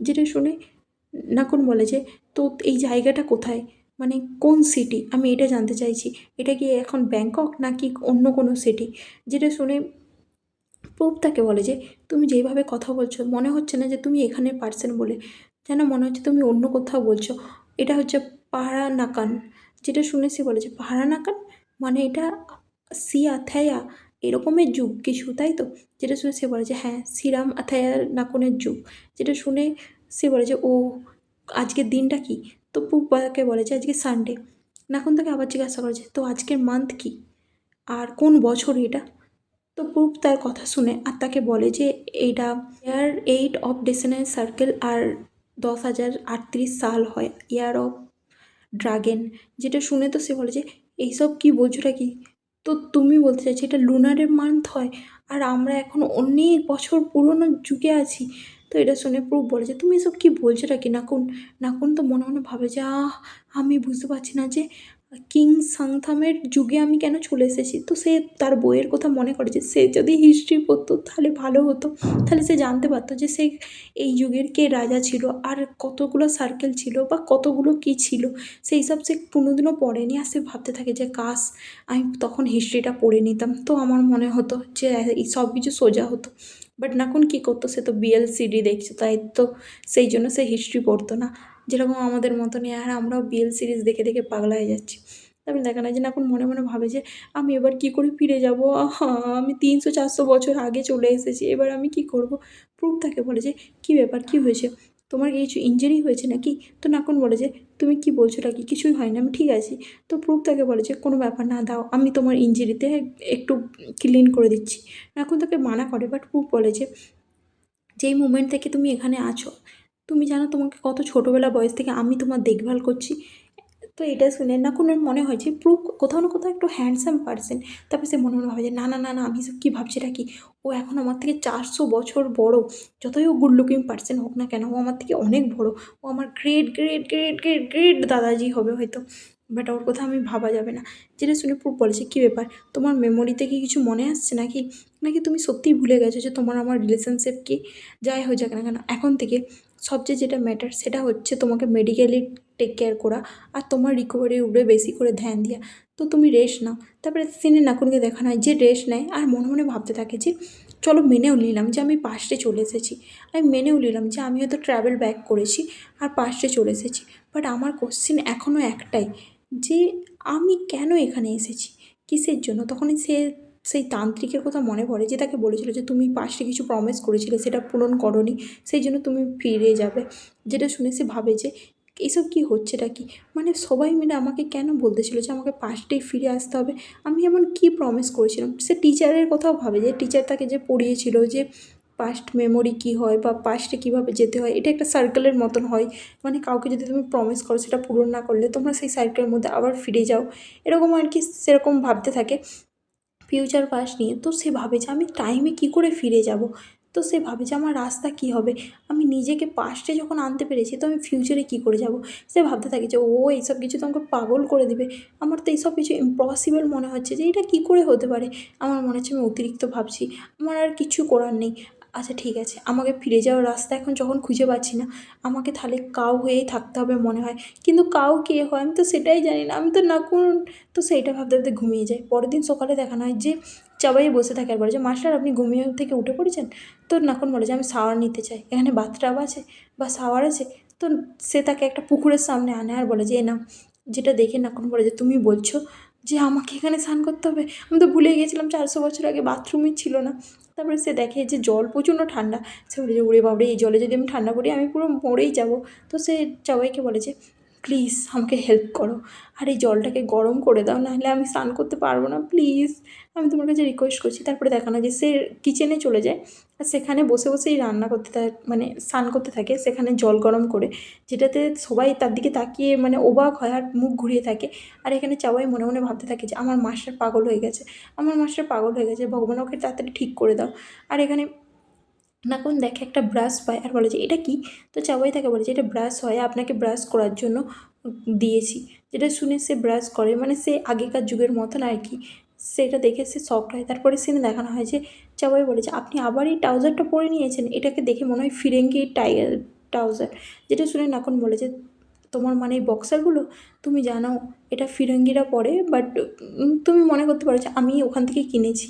যেটা শুনে নাকুন বলে যে তো এই জায়গাটা কোথায়, মানে কোন সিটি, আমি এটা জানতে চাইছি। এটা কি এখন ব্যাংকক নাকি অন্য কোনো সিটি? যেটা শুনে প্রুফ তাকে বলে যে তুমি যেইভাবে কথা বলছো মনে হচ্ছে না যে তুমি এখানে পারসন বলে, যেন মনে হচ্ছে তুমি অন্য কোথাও বলছো। এটা হচ্ছে পাহাড়ানাকান। যেটা শুনে সে বলে যে পাহাড়ানাকান মানে এটা আথায়া এরকমের যুগ কিছু, তাই তো? যেটা শুনে সে বলে যে হ্যাঁ শ্রীরাম আথায়ার নাকুনের যুগ। যেটা শুনে সে বলে যে ও আজকের দিনটা কি? তো তাকে বলে যে আজকে সানডে। নাকুন তাকে আবার জিজ্ঞাসা করেছে তো আজকের মান্থ কি আর কোন বছর এটা? তো প্রুফ তার কথা শুনে আর তাকে বলে যে এইটা ইয়ার 8 অফ ডেসেনের সার্কেল আর 10,038 সাল হয় ইয়ার অফ ড্রাগন। যেটা শুনে তো সে বলে যে এইসব কি বলছোটা কি? তো তুমি বলতে চাইছো এটা লুনারের মান্থ হয় আর আমরা এখন অনেক বছর পুরনো যুগে আছি। তো এটা শুনে প্রুফ বলে যে তুমি এসব কি বলছোটা কি নাকুন? নাকুন তো মনে মনে ভাবে যে আমি বুঝতে পারছি না যে কিং সাংথামের যুগে আমি কেন চলে এসেছি। তো সে তার বইয়ের কথা মনে করে যে সে যদি হিস্ট্রি পড়তো তাহলে ভালো হতো, তাহলে সে জানতে পারতো যে সে এই যুগের কে রাজা ছিল আর কতগুলো সার্কেল ছিল বা কতগুলো কী ছিল। সেই সব সে কোনোদিনও পড়েনি আর সে ভাবতে থাকে যে কাশ আমি তখন হিস্ট্রিটা পড়ে নিতাম তো আমার মনে হতো যে এই সব কিছু সোজা হতো। বাট নাকুন কী করতো, সে তো বিএলসিডি দেখছে তাই তো সেই জন্য সে হিস্ট্রি পড়তো না। যেরকম আমাদের মতনই আর আমরাও বিএল সিরিজ দেখে দেখে পাগলা হয়ে যাচ্ছি। তারপরে দেখা না যে নাকুন মনে মনে ভাবে যে আমি এবার কী করে ফিরে যাবো, আমি 300-400 বছর আগে চলে এসেছি, এবার আমি কী করবো? প্রুফ তাকে বলে যে কী ব্যাপার, কী হয়েছে, তোমার কি কিছু ইনজুরি হয়েছে নাকি? তো নাকুন বলে যে তুমি কি বলছো নাকি, কিছুই হয়নি, আমি ঠিক আছি। তো প্রুফ তাকে বলে যে কোনো ব্যাপার না, দাও আমি তোমার ইনজুরিতে একটু ক্লিন করে দিচ্ছি। নাকুন তাকে মানা করে বাট প্রুফ বলে যে যেই মুমেন্ট থেকে তুমি এখানে আছো তুমি জানো তোমাকে কত ছোটোবেলা বয়স থেকে আমি তোমার দেখভাল করছি। তো এটা শুনে নাকুনের মনে হয় যে প্রুফ কোথাও না কোথাও একটু হ্যান্ডসাম পারসন। তারপর সে মনে মনে ভাবে যে না না না না আমি সব কী ভাবছি এটা কি, ও এখন আমার থেকে 400 বছর বড়। যতই ও গুড লুকিং পারসন হোক না কেন ও আমার থেকে অনেক বড়, ও আমার great great great great great দাদাজি হবে হয়তো। বাট ওর কথা আমি ভাবা যাবে না। যেটা শুনে প্রুফ বলেছে কী ব্যাপার, তোমার মেমোরিতে কি কিছু মনে আসছে নাকি, নাকি তুমি সত্যিই ভুলে গেছো যে তোমার আমার রিলেশনশিপ কি? যাই হয়ে যাক না কেন এখন থেকে সবচেয়ে যেটা ম্যাটার সেটা হচ্ছে তোমাকে মেডিকেলি টেক কেয়ার করা আর তোমার রিকভারির উপরে বেশি করে ধ্যান দেওয়া। তো তুমি রেস্ট নাও। তারপরে সিনে নাকুনকে দেখানো হয় যে রেস্ট নেয় আর মনে মনে ভাবতে থাকে যে চলো মেনেও নিলাম যে আমি পাস্টে চলে এসেছি, আমি মেনেও নিলাম যে আমি হয়তো ট্রাভেল ব্যাক করেছি আর পাস্টে চলে এসেছি। বাট আমার কোশ্চেন এখনও একটাই যে আমি কেন এখানে এসেছি, কিসের জন্য? তখনই সে সেই তান্ত্রিকের কথা মনে পড়ে যে তাকে বলেছিল যে তুমি পাস্টে কিছু প্রমিস করেছিলে সেটা পূরণ করোনি, সেই জন্য তুমি ফিরে যাবে। যেটা শুনে সে ভাবে যে এইসব কী হচ্ছেটা কি, মানে সবাই মিলে আমাকে কেন বলতেছিল যে আমাকে পাস্টেই ফিরে আসতে হবে, আমি এমন কী প্রমিস করেছিলাম? সে টিচারের কথাও ভাবে যে টিচার তাকে যে পড়িয়েছিল যে পাস্ট মেমোরি কী হয় বা পাস্টে কীভাবে যেতে হয়, এটা একটা সার্কেলের মতন হয়। মানে কাউকে যদি তুমি প্রমিস করো সেটা পূরণ না করলে তোমরা সেই সার্কেলের মধ্যে আবার ফিরে যাও, এরকম আর কি সেরকম ভাবতে থাকে ফিউচার পাস্ট নিয়ে। তো সে ভাবে যে আমি টাইমে কী করে ফিরে যাব, তো সে ভাবে যে আমার রাস্তা কী হবে, আমি নিজেকে পাস্টে যখন আনতে পেরেছি তো আমি ফিউচারে কী করে যাব। সে ভাবতে থাকে যে ও এইসব কিছু তো আমাকে পাগল করে দিবে, আমার তো এইসব কিছু ইম্পসিবল মনে হচ্ছে যে এটা কী করে হতে পারে, আমার মনে হচ্ছে আমি অতিরিক্ত ভাবছি, আমার আর কিছু করার নেই। আচ্ছা ঠিক আছে, আমাকে ফিরে যাওয়ার রাস্তা এখন যখন খুঁজে পাচ্ছি না আমাকে তাহলে কাউ হয়েই থাকতে হবে মনে হয়, কিন্তু কাউ কে হয় আমি তো সেটাই জানি না, আমি তো নাকুন। তো সেইটা ভাবতে ভাবতে ঘুমিয়ে যায়। পরের দিন সকালে দেখানো হয় যে চাবাই বসে থাকে আর বলে যে মাস্টার আপনি ঘুমিয়ে থেকে উঠে পড়েছেন? তো নাকুন বলে যে আমি শাওয়ার নিতে চাই, এখানে বাথটাব আছে বা শাওয়ার আছে? তো সে তাকে একটা পুকুরের সামনে আনে আর বলে যে এ নাও। যেটা দেখে নাকুন বলে যে তুমি বলছো যে আমাকে এখানে স্নান করতে হবে, আমি তো ভুলে গিয়েছিলাম 400 বছর আগে বাথরুমই ছিল না। তারপরে সে দেখে যে জল প্রচণ্ড ঠান্ডা, সে বলে যে ওরে বাবরে এই জলে যদি আমি ঠান্ডা করি আমি পুরো মরেই যাব। তো সে চাওয়াইকে বলে যে প্লিজ আমাকে হেল্প করো, আর এই জলটাকে গরম করে দাও, নাহলে আমি স্নান করতে পারবো না, প্লিজ আমি তোমার কাছে রিকোয়েস্ট করছি। তারপরে দেখানো যে সে কিচেনে চলে যায় আর সেখানে বসে বসেই রান্না করতে মানে স্নান করতে থাকে, সেখানে জল গরম করে, যেটাতে সবাই তার দিকে তাকিয়ে মানে অবাক হয় আর মুখ ঘুরিয়ে থাকে। আর এখানে চাওয়াই মনে মনে ভাবতে থাকে যে আমার মাস্টার পাগল হয়ে গেছে, আমার মাস্টার পাগল হয়ে গেছে, ভগবান ওকে তাড়াতাড়ি ঠিক করে দাও। আর এখানে নাকুন দেখে একটা ব্রাশ পায় আর বলে যে এটা কি। তো চাওয়াই তাকে বলে যে এটা ব্রাশ হয়, আপনাকে ব্রাশ করার জন্য দিয়েছি। যেটা শুনে সে ব্রাশ করে, মানে সে আগেকার যুগের মতন আর কি। সেটা দেখে সে শকড হয়। তারপরে সিনে দেখানো হয় যে চাওয়াই বলে যে আপনি আবার এই ট্রাউজারটা পরে নিয়েছেন, এটাকে দেখে মনে হয় ফিরেঙ্গি ট্রাউজার। যেটা শুনে নাকুন বলে যে তোমার মানে এই বক্সারগুলো, তুমি জানো এটা ফিরঙ্গিরা পরে, বাট তুমি মনে করতে পারো যে আমি ওখান থেকে কিনেছি।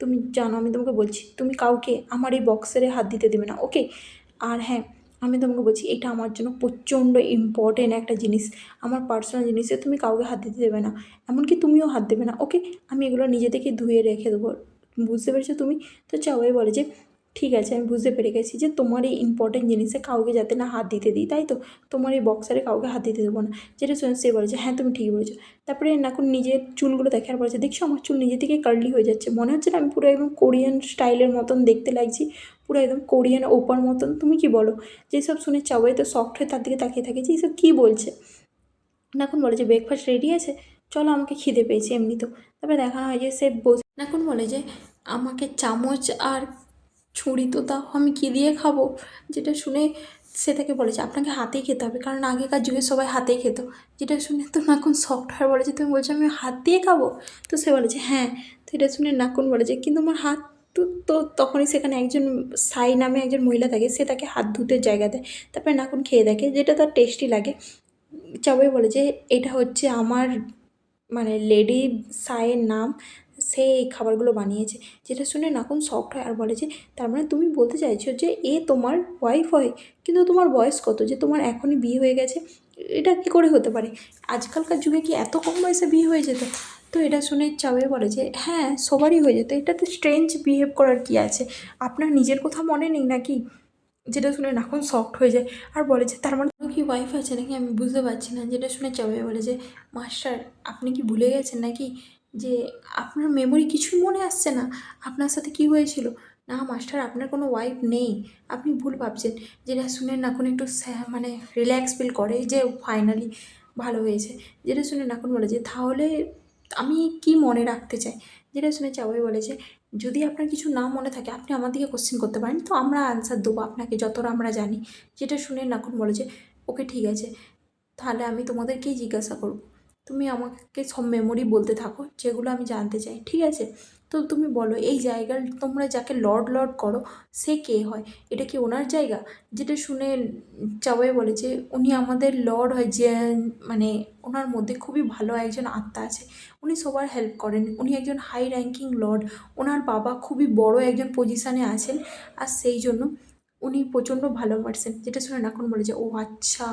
তুমি জানো, আমি তোমাকে বলছি তুমি কাউকে আমার এই বক্সারে হাত দিতে দেবে না, ওকে? আর হ্যাঁ, আমি তোমাকে বলছি এটা আমার জন্য প্রচণ্ড ইম্পর্টেন্ট একটা জিনিস, আমার পার্সোনাল জিনিসে তুমি কাউকে হাত দিতে দেবে না, এমনকি তুমিও হাত দেবে না, ওকে? আমি এগুলো নিজে থেকে ধুয়ে রেখে দেবো, বুঝতে পেরেছো তুমি? তো চাওয়াই বলে যে ঠিক আছে, আমি বুঝতে পেরে গেছি যে তোমার এই ইম্পর্টেন্ট জিনিসে কাউকে যাতে না হাত দিতে দিই, তাই তো? তোমার এই বক্সারে কাউকে হাত দিতে দেবো না। যেটা শুনে সে বলে যে হ্যাঁ তুমি ঠিকই বলেছো। তারপরে নাকুন নিজের চুলগুলো দেখে আর বলেছে দেখছো আমার চুল নিজে থেকে কার্লি হয়ে যাচ্ছে, মনে হচ্ছে না আমি পুরো একদম কোরিয়ান স্টাইলের মতন দেখতে লাগছি, পুরো একদম কোরিয়ান ওপার মতন, তুমি কি বলো? যেসব শুনে চাওয়াই তো শক্ট হয়ে তার দিকে তাকিয়ে থাকে যে এইসব কী বলছে। নাকুন বলে যে ব্রেকফাস্ট রেডি আছে, চলো আমাকে খিদে পেয়েছে এমনি তো। তারপরে দেখানো হয় যে সে বসে, নাকুন বলে যে আমাকে চামচ আর ছুরি তো দাও, আমি কী দিয়ে খাবো? যেটা শুনে সে তাকে বলেছে আপনাকে হাতেই খেতে হবে, কারণ আগেকার যুগে সবাই হাতেই খেত। যেটা শুনে তো নাকুন সফটওয়্যার বলে যে তুমি বলছো আমি হাত দিয়ে খাবো? তো সে বলে যে হ্যাঁ। তো এটা শুনে নাকুন বলে যে কিন্তু আমার হাত তো তো তখনই সেখানে একজন সাই নামে একজন মহিলা থাকে, সে তাকে হাত ধুতে জায়গা দেয়। তারপরে নাকুন খেয়ে দেখে, যেটা তার টেস্টি লাগে। চাবাই বলে যে এটা হচ্ছে আমার মানে লেডি সায়ের নাম, সে এই খাবারগুলো বানিয়েছে। যেটা শুনে নাকুন শকড হয় আর বলে যে তার মানে তুমি বলতে চাইছো যে এ তোমার ওয়াইফ হয়? কিন্তু তোমার বয়স কত যে তোমার এখনই বিয়ে হয়ে গেছে? এটা কী করে হতে পারে? আজকালকার যুগে কি এত কম বয়সে বিয়ে হয়ে যেত? তো এটা শুনে চাওয়াই বলে যে হ্যাঁ সবারই হয়ে যেত, এটাতে স্ট্রেঞ্জ বিহেভ করার কী আছে? আপনার নিজের কথা মনে নেই নাকি? যেটা শুনে নাকুন শকড হয়ে যায় আর বলে যে তার মানে কি ওয়াইফ আছে নাকি, আমি বুঝতে পারছি না। যেটা শুনে চাওয়াই বলে যে মাস্টার আপনি কি ভুলে গেছেন নাকি যে আপনার মেমোরি কিছুই মনে আসছে না, আপনার সাথে কি হয়েছিল? না মাস্টার আপনার কোনো ওয়াইফ নেই, আপনি ভুল ভাবছেন। যেটা শুনে নাকুন একটু মানে রিল্যাক্স ফিল করে যে ফাইনালি ভালো হয়েছে। যেটা শুনে নাকুন বলে যে তাহলে আমি কি মনে রাখতে চাই? যেটা শুনে চাওয়াই বলে যে যদি আপনার কিছু না মনে থাকে আপনি আমার দিকে কোশ্চেন করতে পারেন, তো আমরা আনসার দেবো আপনাকে যতটা আমরা জানি। যেটা শুনে নাকুন বলে যে ওকে ঠিক আছে, তাহলে আমি তোমাদেরকেই জিজ্ঞাসা করব, তুমি আমাকে সব মেমোরি বলতে থাকো যেগুলো আমি জানতে চাই, ঠিক আছে? তো তুমি বলো এই জায়গার তোমরা যাকে লর্ড লর্ড করো সে কে হয়? এটা কি ওনার জায়গা? যেটা শুনে চাওয়াই বলে যে উনি আমাদের লর্ড হয়, যে মানে ওনার মধ্যে খুবই ভালো একজন আত্মা আছে, উনি সবার হেল্প করেন, উনি একজন হাই র্যাঙ্কিং লর্ড, ওনার বাবা খুবই বড় একজন পজিশানে আছেন, আর সেই জন্য উনি প্রচণ্ড ভালো পারসেন। যেটা শুনে নাকুন বলে যে ও আচ্ছা,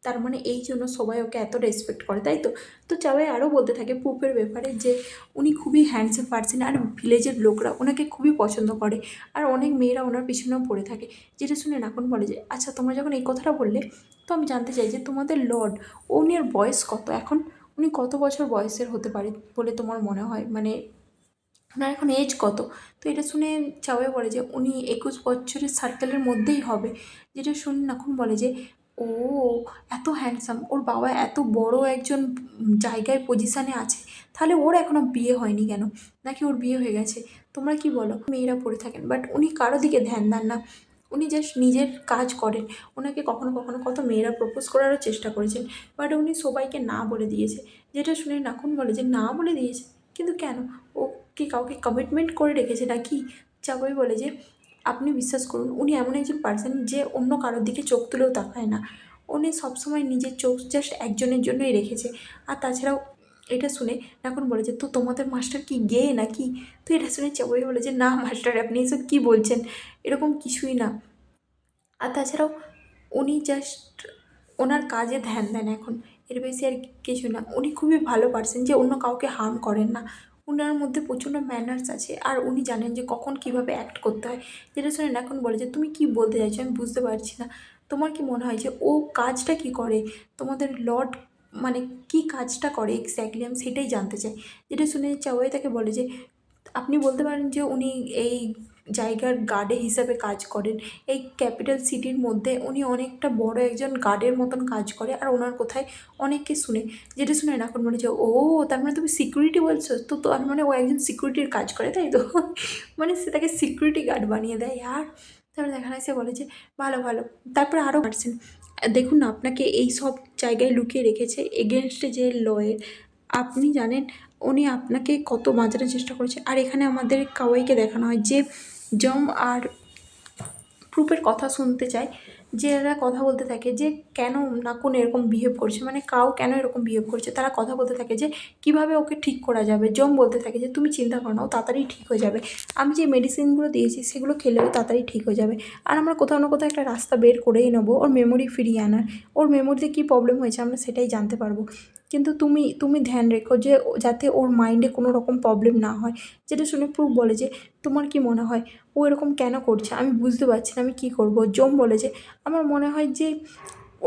তার মানে এই জন্য সবাই ওকে এত রেসপেক্ট করে, তাই তো? তো চাওয়াই আরও বলতে থাকে পুপের ব্যাপারে যে উনি খুবই হ্যান্ডসাম পারসন, আর ভিলেজের লোকরা ওনাকে খুবই পছন্দ করে, আর অনেক মেয়েরা ওনার পিছনেও পড়ে থাকে। যেটা শুনে নাকুন বলে যে আচ্ছা তোমরা যখন এই কথাটা বললে, তো আমি জানতে চাই যে তোমাদের লর্ড উনি এর বয়স কত এখন? উনি কত বছর বয়সের হতে পারে বলে তোমার মনে হয়, মানে ওনার এখন এজ কত? তো এটা শুনে চাওয়াই বলে যে উনি 21 বছরের সার্কেলের মধ্যেই হবে। যেটা শুনে নাকুন বলে যে ও এত হ্যান্ডসাম, ওর বাবা এত বড় একজন জায়গায় পজিশানে আছে, তাহলে ওর এখনও বিয়ে হয়নি কেন? নাকি ওর বিয়ে হয়ে গেছে? তোমরা কি বলো? মেয়েরা পড়ে থাকেন, বাট উনি কারো দিকে ধ্যান দেন না, উনি জাস্ট নিজের কাজ করেন। ওনাকে কখনো কখনো কত মেয়েরা প্রপোজ করারও চেষ্টা করেছেন, বাট উনি সবাইকে না বলে দিয়েছে। যেটা শুনে নাকুন বলে যে না বলে দিয়েছে, কিন্তু কেন? ও কি কাউকে কমিটমেন্ট করে রেখেছে নাকি? চাকরি বলে যে আপনি বিশ্বাস করুন উনি এমন একজন পার্সন যে অন্য কারোর দিকে চোখ তুলেও তাকায় না, উনি সবসময় নিজের চোখ জাস্ট একজনের জন্যই রেখেছে। আর তাছাড়াও এটা শুনে এখন বলে যে তো তোমাদের মাস্টার কি গে নাকি? তো এটা শুনে চাকরি বলে যে না মাস্টার আপনি এসব কী বলছেন, এরকম কিছুই না। আর তাছাড়াও উনি জাস্ট ওনার কাজে ধ্যান দেন এখন, এর বেশি আর কিছু না। উনি খুবই ভালো পারসন যে অন্য কাউকে হার্ম করেন না, ওনার মধ্যে প্রচণ্ড ম্যানার্স আছে, আর উনি জানেন যে কখন কীভাবে অ্যাক্ট করতে হয়। যেটা শুনে এখন বলে যে তুমি কী বলতে চাইছো আমি বুঝতে পারছি না। তো তোমার কি মনে হয় যে ও কাজটা কি করে, তোমাদের লর্ড মানে কি কাজটা করে এক্স্যাক্টলি, আমি সেটাই জানতে চাই। যেটা শুনে চাওয়াই তাকে বলে যে আপনি বলতে পারেন যে উনি এই জায়গার গার্ডে হিসাবে কাজ করেন, এই ক্যাপিটাল সিটির মধ্যে উনি অনেকটা বড় একজন গার্ডের মতন কাজ করে, আর ওনার কোথায় অনেককে শুনে। যেটা শুনে এখন মনে হচ্ছে ও তার মানে তুমি সিকিউরিটি বলছো, তো তার মানে ও একজন সিকিউরিটির কাজ করে, তাই তো? মানে সে তাকে সিকিউরিটি গার্ড বানিয়ে দেয়। আর তারপরে দেখা যায় সে বলে যে ভালো ভালো, তারপরে আরও পারছেন দেখুন না, আপনাকে এই সব জায়গায় লুকিয়ে রেখেছে এগেনস্টে যে লয়ের, আপনি জানেন উনি আপনাকে কত বাঁচানোর চেষ্টা করেছে। আর এখানে আমাদের কাওয়াইকে দেখানো হয় যে জম আর প্রুফের কথা শুনতে চায়, যে এরা কথা বলতে থাকে যে কেন নাকুন এরকম বিহেভ করছে, মানে কাউ কেন এরকম বিহেভ করছে। তারা কথা বলতে থাকে যে কিভাবে ওকে ঠিক করা যাবে। জম বলতে থাকে যে তুমি চিন্তা করো না, ও তাড়াতাড়ি ঠিক হয়ে যাবে, আমি যে মেডিসিনগুলো দিয়েছি সেগুলো খেলেও তাড়াতাড়ি ঠিক হয়ে যাবে, আর আমরা কোথাও না কোথাও একটা রাস্তা বের করেই নেবো ওর মেমোরি ফিরিয়ে আনার, ওর মেমোরিতে কী প্রবলেম হয়েছে আমরা সেটাই জানতে পারবো। কিন্তু তুমি তুমি ধ্যান রেখো যে যাতে ওর মাইন্ডে কোনো রকম প্রবলেম না হয়। যেটা শুনে প্রুফ বলে যে তোমার কি মনে হয় ও এরকম কেন করছে, আমি বুঝতে পারছি না, আমি কী করবো। জম বলে যে আমার মনে হয় যে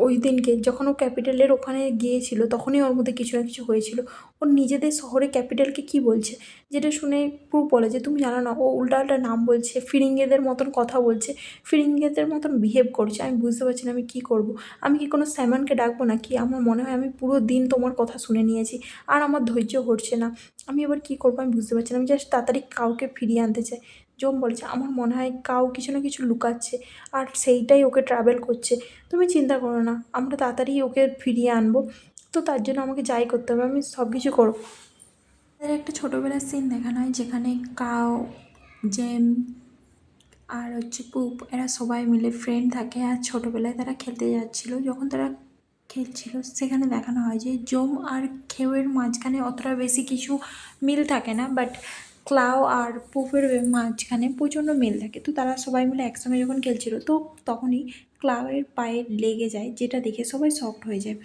ওই দিনকে যখন ও ক্যাপিটালের ওখানে গিয়েছিল তখনই ওর মধ্যে কিছু না কিছু হয়েছিল। ওর নিজেদের শহরে ক্যাপিটালকে কি বলছে, যেটা শুনে প্রুফ বলে যে তুমি জানো না, ও উল্টা নাম বলছে, ফিরিঙ্গিদের মতন কথা বলছে, ফিরিঙ্গিদের মতন বিহেভ করছে। আমি বুঝতে পারছি না আমি কী করবো। আমি কি কোনো স্যামনকে ডাকবো নাকি? আমার মনে হয় আমি পুরো দিন তোমার কথা শুনে নিয়েছি, আর আমার ধৈর্য হচ্ছে না। আমি এবার কী করবো আমি বুঝতে পারছি না। আমি জাস্ট তাড়াতাড়ি কাউকে ফিরিয়ে আনতে চাই। জম বলেছে আমার মনে হয় কাউ কিছু না কিছু লুকাচ্ছে, আর সেইটাই ওকে ট্রাভেল করছে। তুমি চিন্তা করো না, আমরা তাড়াতাড়ি ওকে ফিরিয়ে আনবো। তো তার জন্য আমাকে যাই করতে হবে আমি সব কিছু করবো। তাদের একটা ছোটোবেলার সিন দেখানো হয় যেখানে কাউ, জেম আর হচ্ছে পুপ এরা সবাই মিলে ফ্রেন্ড থাকে, আর ছোটোবেলায় তারা খেলতে যাচ্ছিলো। যখন তারা খেলছিল সেখানে দেখানো হয় যে জম আর খেউয়ের মাঝখানে অতটা বেশি কিছু মিল থাকে না, বাট ক্লাউ আর পুপের মাঝখানে প্রচণ্ড মিল থাকে। তো তারা সবাই মিলে একসঙ্গে যখন খেলছিল তো তখনই ক্লাউয়ের পায়ে লেগে যায়, যেটা দেখে সবাই শকড হয়ে যায়।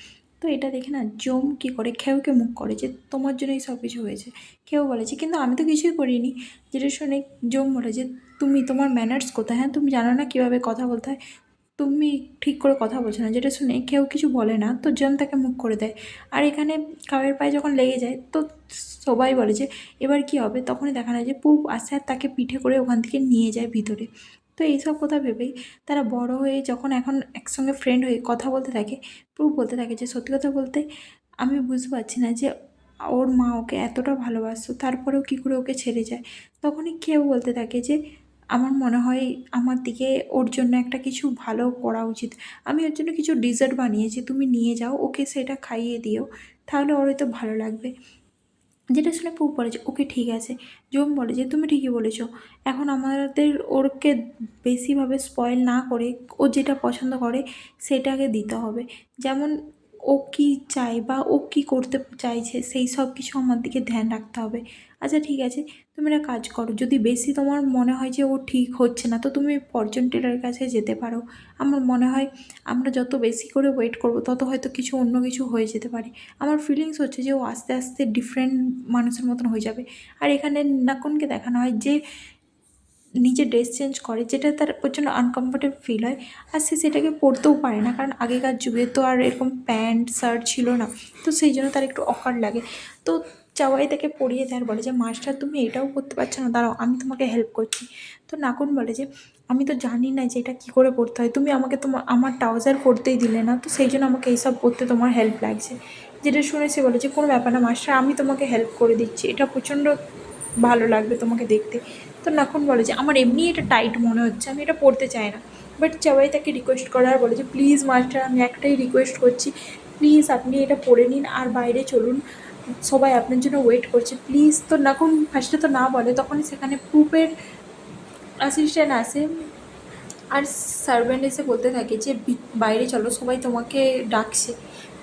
তো এটা দেখে না জম কী করে খেউকে মুখ করে যে তোমার জন্যই সব কিছু হয়েছে। খেউ বলেছে কিন্তু আমি তো কিছুই করিনি। যেটা শুনে জম বলে যে তুমি তোমার ম্যানার্স কোথায়, হ্যাঁ তুমি জানো না কীভাবে কথা বলতে হয়, তুমি ঠিক করে কথা বলছো না। যেটা শুনে কেউ কিছু বলে না, তো জন তাকে মুখ করে দেয়। আর এখানে কাউয়ের পায়ে যখন লেগে যায় তো সবাই বলে যে এবার কি হবে, তখনই দেখা যায় যে পুপ আসে আর তাকে পিঠে করে ওখান থেকে নিয়ে যায় ভিতরে। তো এইসব কথা ভেবেই তারা বড় হয়ে যখন এখন একসঙ্গে ফ্রেন্ড হয়ে কথা বলতে থাকে, পুপ বলতে থাকে যে সত্যি কথা বলতে আমি বুঝতে পারছি না যে ওর মা ওকে এতটা ভালোবাসতো তারপরেও কী করে ওকে ছেড়ে যায়। তখনই কেউ বলতে থাকে যে আমার মনে হয় আমার দিকে ওর জন্য একটা কিছু ভালো করা উচিত, আমি ওর জন্য কিছু ডিজার্ট বানিয়েছি, তুমি নিয়ে যাও ওকে সেটা খাইয়ে দিও, তাহলে ওর হয়তো ভালো লাগবে। যেটা শুনে পুপ বলে যে ওকে ঠিক আছে। জম বলে যে তুমি ঠিকই বলেছো, এখন আমাদের ওরকে বেশিভাবে স্পয়েল না করে ও যেটা পছন্দ করে সেটাকে দিতে হবে। যেমন ও কী চায় বা ও কী করতে চাইছে সেই সব কিছু আমার দিকে ধ্যান রাখতে হবে। আচ্ছা ঠিক আছে, তুমি একটা কাজ করো, যদি বেশি তোমার মনে হয় যে ও ঠিক হচ্ছে না তো তুমি ফরচুন টেলারের কাছে যেতে পারো। আমার মনে হয় আমরা যত বেশি করে ওয়েট করবো তত হয়তো কিছু অন্য কিছু হয়ে যেতে পারে। আমার ফিলিংস হচ্ছে যে ও আস্তে আস্তে ডিফারেন্ট মানুষের মতন হয়ে যাবে। আর এখানে নাকুনকে দেখানো হয় যে নিজের ড্রেস চেঞ্জ করে, যেটা তার প্রচণ্ড আনকমফোর্টেবল ফিল হয়, আর সে সেটাকে পরতেও পারে না, কারণ আগেকার যুগে তো আর এরকম প্যান্ট শার্ট ছিল না, তো সেই জন্য তার একটু অকার্ড লাগে। তো চাওয়াই তাকে পরিয়ে দেয় আর বলে যে মাস্টার তুমি এটাও করতে পারছো না, দাঁড়াও আমি তোমাকে হেল্প করছি। তো নাকুন বলে যে আমি তো জানি না যে এটা কী করে পড়তে হয়, তুমি আমাকে আমার ট্রাউজার পরতেই দিলে না, তো সেই জন্য আমাকে এইসব পরতে তোমার হেল্প লাগছে। যেটা শুনে সে বলে যে কোনো ব্যাপার না মাস্টার, আমি তোমাকে হেল্প করে দিচ্ছি, এটা প্রচণ্ড ভালো লাগবে তোমাকে দেখতে। তো নাকুন বলে যে আমার এমনি এটা টাইট মনে হচ্ছে, আমি এটা পড়তে চাই না। বাট চাওয়াই তাকে রিকোয়েস্ট করে আর বলে যে প্লিজ মাস্টার আমি একটাই রিকোয়েস্ট করছি, প্লিজ আপনি এটা পড়ে নিন আর বাইরে চলুন, সবাই আপনার জন্য ওয়েট করছে প্লিজ। তো নাকুন ফার্স্টে তো না বলে, তখনই সেখানে পুপের অ্যাসিস্ট্যান্ট আসে আর সার্ভেন্ট এসে বলতে থাকে যে বাইরে চলো সবাই তোমাকে ডাকছে।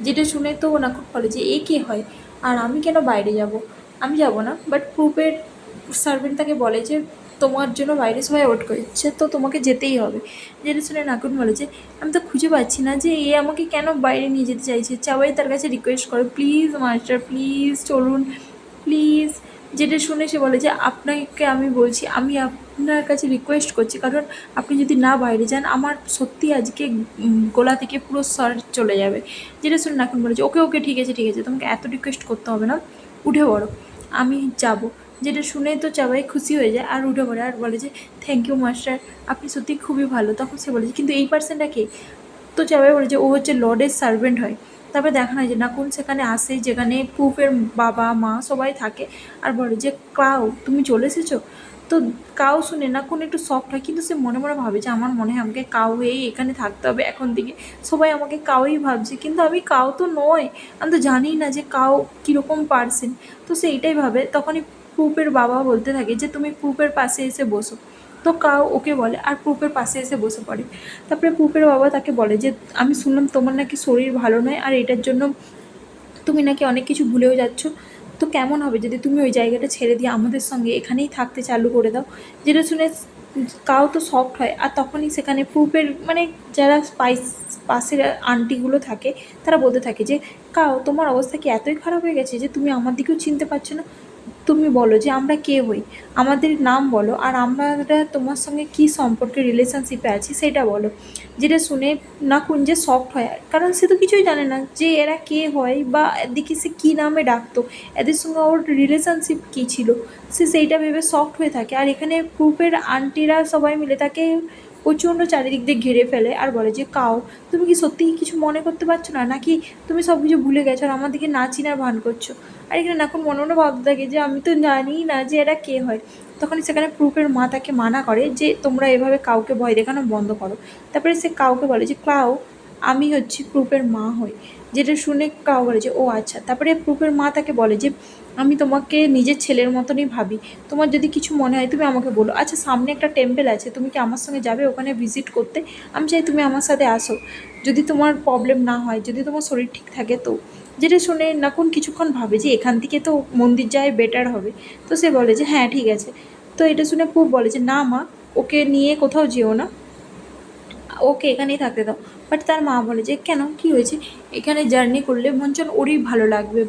যেটা শুনে তো নাকুন বলে যে এ কে হয় আর আমি কেন বাইরে যাব, আমি যাব না। বাট প্রুপের সার্ভেন্ট তাকে বলে যে তোমার জন্য বাইরে সবাই ওয়েট করছে তো তোমাকে যেতেই হবে। যেটা শুনে নাকুন বলে যে আমি তো খুঁজে পাচ্ছি না যে এ আমাকে কেন বাইরে নিয়ে যেতে চাইছে। চাওয়াই তার কাছে রিকোয়েস্ট করে প্লিজ মাস্টার প্লিজ চলুন প্লিজ। যেটা শুনে সে বলে যে আপনাকে আমি বলছি, আমি আপনার কাছে রিকোয়েস্ট করছি, কারণ আপনি যদি না বাইরে যান আমার সত্যি আজকে গলা থেকে পুরো স্বর চলে যাবে। যেটা শুনে নাকুন বলেছে ওকে ওকে ঠিক আছে ঠিক আছে, তোমাকে এত রিকোয়েস্ট করতে হবে না, উঠে পড়ো, আমি যাব। যেটা শুনে তো সবাই খুশি হয়ে যায় আর উঠে পড়ে আর বলে যে থ্যাংক ইউ মাস্টার, আপনি সত্যি খুবই ভালো। তখন সে বলে যে কিন্তু এই পার্সনটা কে? তো সবাই বলে যে ও হচ্ছে লর্ডের সার্ভেন্ট হয়। তারপরে দেখানো হয় যে নাকুন সেখানে আসে, যেখানে পুপের বাবা মা সবাই থাকে, আর বলে যে কাউ তুমি চলে এসেছো। তো কাউ শুনে নাকুন একটু শকড হয়, কিন্তু সে মনে মনে ভাবে যে আমার মনে হয় আমাকে কাউ হয়েই এখানে থাকতে হবে এখন থেকে, সবাই আমাকে কাউই ভাবছে, কিন্তু আমি কাউ তো নয়, আমি তো জানি না যে কাউ কীরকম পার্সন। তো সে এইটাই ভাবে। তখনই পুপের বাবা বলতে থাকে যে তুমি পুপের পাশে এসে বসো। তো কাউ ওকে বলে আর পুপের পাশে এসে বসে পড়ে। তারপরে পুপের বাবা তাকে বলে যে আমি শুনলাম তোমার নাকি শরীর ভালো নয়, আর এটার জন্য তুমি নাকি অনেক কিছু ভুলেও যাচ্ছ। তো কেমন হবে যদি তুমি ওই জায়গাটা ছেড়ে দিয়ে আমাদের সঙ্গে এখানেই থাকতে চালু করে দাও। যেটা শুনে কাউ তো শকড হয়, আর তখনই সেখানে পুপের মানে যারা পাশের আন্টিগুলো থাকে তারা বলতে থাকে যে কাউ তোমার অবস্থা কি এতই খারাপ হয়ে গেছে যে তুমি আমার দিকেও চিনতে পারছো না? তুমি বলো যে আমরা কে হই, আমাদের নাম বলো, আর আমরা তোমার সঙ্গে কী সম্পর্কে রিলেশনশিপে আছি সেটা বলো। যেটা শুনে নাকুন যে শকড হয়, কারণ সে তো কিছুই জানে না যে এরা কে হয় বা এদিকে সে কী নামে ডাকতো, এদের সঙ্গে ওর রিলেশনশিপ কী ছিল। সে সেইটা ভেবে শকড হয়ে থাকে। আর এখানে গ্রুপের আন্টিরা সবাই মিলে তাকে প্রচণ্ড চারিদিক দিয়ে ঘিরে ফেলে আর বলে যে কাও তুমি কি সত্যিই কিছু মনে করতে পারছো না, নাকি তুমি সব কিছু ভুলে গেছো আর আমার দিকে না চিনার ভান করছো? আর এখানে নাকুন মনে মনে ভাবতে থাকে যে আমি তো জানিই না যে এরা কে হয়। তখনই সেখানে প্রুফের মা তাকে মানা করে যে তোমরা এভাবে কাউকে ভয় দেখানো বন্ধ করো। তারপরে সে কাউকে বলে যে কাউ আমি হচ্ছি প্রুফের মা হই। যেটা শুনে কাউ বলে যে ও আচ্ছা। তারপরে প্রুফের মা তাকে বলে যে আমি তোমাকে নিজের ছেলের মতনই ভাবি, তোমার যদি কিছু মনে হয় তুমি আমাকে বলো। আচ্ছা সামনে একটা টেম্পল আছে, তুমি কি আমার সঙ্গে যাবে ওখানে ভিজিট করতে? আমি চাই তুমি আমার সাথে আসো, যদি তোমার প্রবলেম না হয়, যদি তোমার শরীর ঠিক থাকে তো। যেটা শুনে নাকুন কিছুক্ষণ ভাবে যে এখান থেকে তো মন্দির যাওয়াই বেটার হবে। তো সে বলে যে হ্যাঁ ঠিক আছে। তো এটা শুনে পুপ বলে যে না মা, ওকে নিয়ে কোথাও যেও না, ওকে এখানেই থাকতে দাও। বাট তার মা বলে যে কেন, কী হয়েছে? এখানে জার্নি করলে মঞ্চন ওরই ভালো লাগবে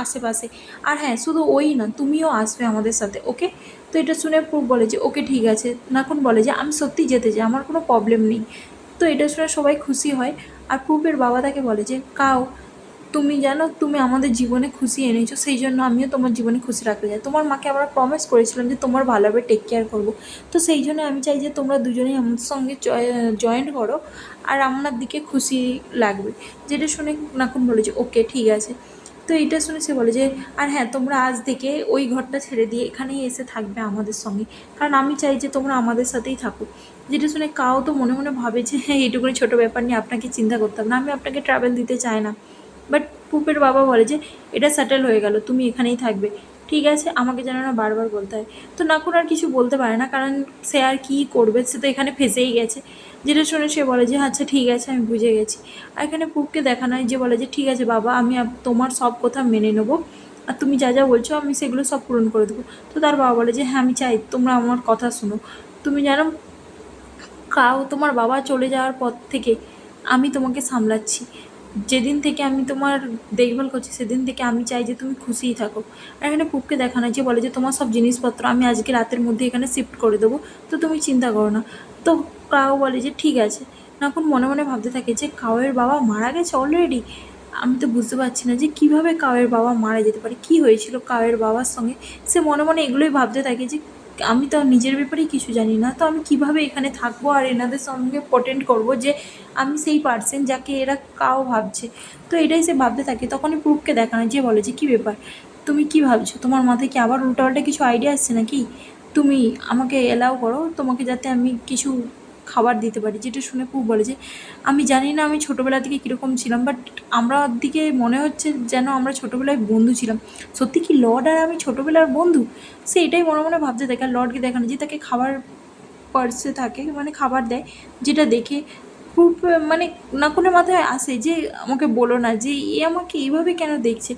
আশেপাশে। আর হ্যাঁ শুধু ওই না, তুমিও আসবে আমাদের সাথে, ওকে? তো এটা শুনে পুপ বলে যে ওকে ঠিক আছে। নাকুন বলে যে আমি সত্যিই যেতে চাই, আমার কোনো প্রবলেম নেই। তো এটা শুনে সবাই খুশি হয়। আর পুপের বাবা তাকে বলে যে কাও তুমি জানো তুমি আমাদের জীবনে খুশি এনেছো, সেই জন্য আমিও তোমার জীবনে খুশি রাখতে চাই। তোমার মাকে আমরা প্রমিস করেছিলাম যে তোমার ভালোভাবে টেক কেয়ার করবো। তো সেই জন্য আমি চাই যে তোমরা দুজনেই আমার সঙ্গে জয়েন্ট করো, আর আমার দিকে খুশি লাগবে। যেটা শুনে নাকুন বলে যে ওকে ঠিক আছে। তো এইটা শুনে সে বলে যে আর হ্যাঁ তোমরা আজ থেকে ওই ঘরটা ছেড়ে দিয়ে এখানেই এসে থাকবে আমাদের সঙ্গে, কারণ আমি চাই যে তোমরা আমাদের সাথেই থাকো। যেটা শুনে কাও তো মনে মনে ভাবে যে হ্যাঁ এইটুকুনি ছোটো ব্যাপার নিয়ে আপনাকে চিন্তা করতাম না, আমি আপনাকে ট্রাভেল দিতে চাই না। বাট পুপের বাবা বলে যে এটা সেটেল হয়ে গেল, তুমি এখানেই থাকবে, ঠিক আছে, আমাকে যেন না বারবার বলতে হয়। তো নাকুন আর কিছু বলতে পারে না, কারণ সে আর কী করবে, সে তো এখানে ফেঁসেই গেছে। যেটা শুনে সে বলে যে আচ্ছা ঠিক আছে আমি বুঝে গেছি। আর এখানে পুপকে দেখানো হয় যে বলে যে ঠিক আছে বাবা, আমি তোমার সব কথা মেনে নেবো, আর তুমি যা যা বলছো আমি সেগুলো সব পূরণ করে দেবো। তো তার বাবা বলে যে হ্যাঁ আমি চাই তোমরা আমার কথা শোনো। তুমি জানো কাউ তোমার বাবা চলে যাওয়ার পর থেকে আমি তোমাকে সামলাচ্ছি, যেদিন থেকে আমি তোমার দেখভাল করছি সেদিন থেকে আমি চাই যে তুমি খুশিই থাকো। আর এখানে পুপকে দেখানো যে বলে যে তোমার সব জিনিসপত্র আমি আজকে রাতের মধ্যে এখানে শিফট করে দেবো, তো তুমি চিন্তা করো না। তো কাউ বলে যে ঠিক আছে। এখন মনে মনে ভাবতে থাকে যে কাউয়ের বাবা মারা গেছে অলরেডি। আমি তো বুঝতে পারছি না যে কীভাবে কাউয়ের বাবা মারা যেতে পারে, কী হয়েছিল কাউয়ের বাবার সঙ্গে। সে মনে মনে এগুলোই ভাবতে থাকে যে আমি তো নিজের ব্যাপারেই কিছু জানি না, তো আমি কিভাবে এখানে থাকবো আর এনাদের সঙ্গে পোর্টেন্ড করব যে আমি সেই পার্সন যাকে এরা কাও ভাবছে। তো এটাই সে ভাবতে থাকে। তখনই প্রুফকে দেখানো যে বলে যে কী ব্যাপার, তুমি কি ভাবছো, তোমার মাথায় কি আবার উল্টাপাল্টা কিছু আইডিয়া আসছে নাকি? তুমি আমাকে এলাও করো তোমাকে যাতে আমি কিছু খাবার দিতে পারি। যেটা শুনে প্রুফ বলে যে আমি জানি না আমি ছোটোবেলা থেকে কীরকম ছিলাম, বাট আমরা দিকে মনে হচ্ছে যেন আমরা ছোটোবেলায় বন্ধু ছিলাম। সত্যি কি লর্ড আর আমি ছোটোবেলার বন্ধু? সে এটাই মনে মনে ভাবতে থাকে। আর লর্ডকে দেখানো যে তাকে খাবার পার্সে থাকে, মানে খাবার দেয়, যেটা দেখে প্রুফ মানে নাকুনের মাথায় আসে যে আমাকে বলো না যে এ আমাকে এইভাবে কেন দেখছে,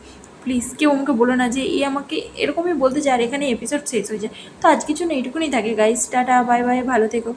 প্লিজ কেউ আমাকে বলো না যে এ আমাকে এরকমই বলতে চায়। আর এখানে এপিসোড শেষ হয়ে যায়। তো আজকের জন্য এইটুকুনি থাকে গাইস, টাটা বাই বাই, ভালো থেকো।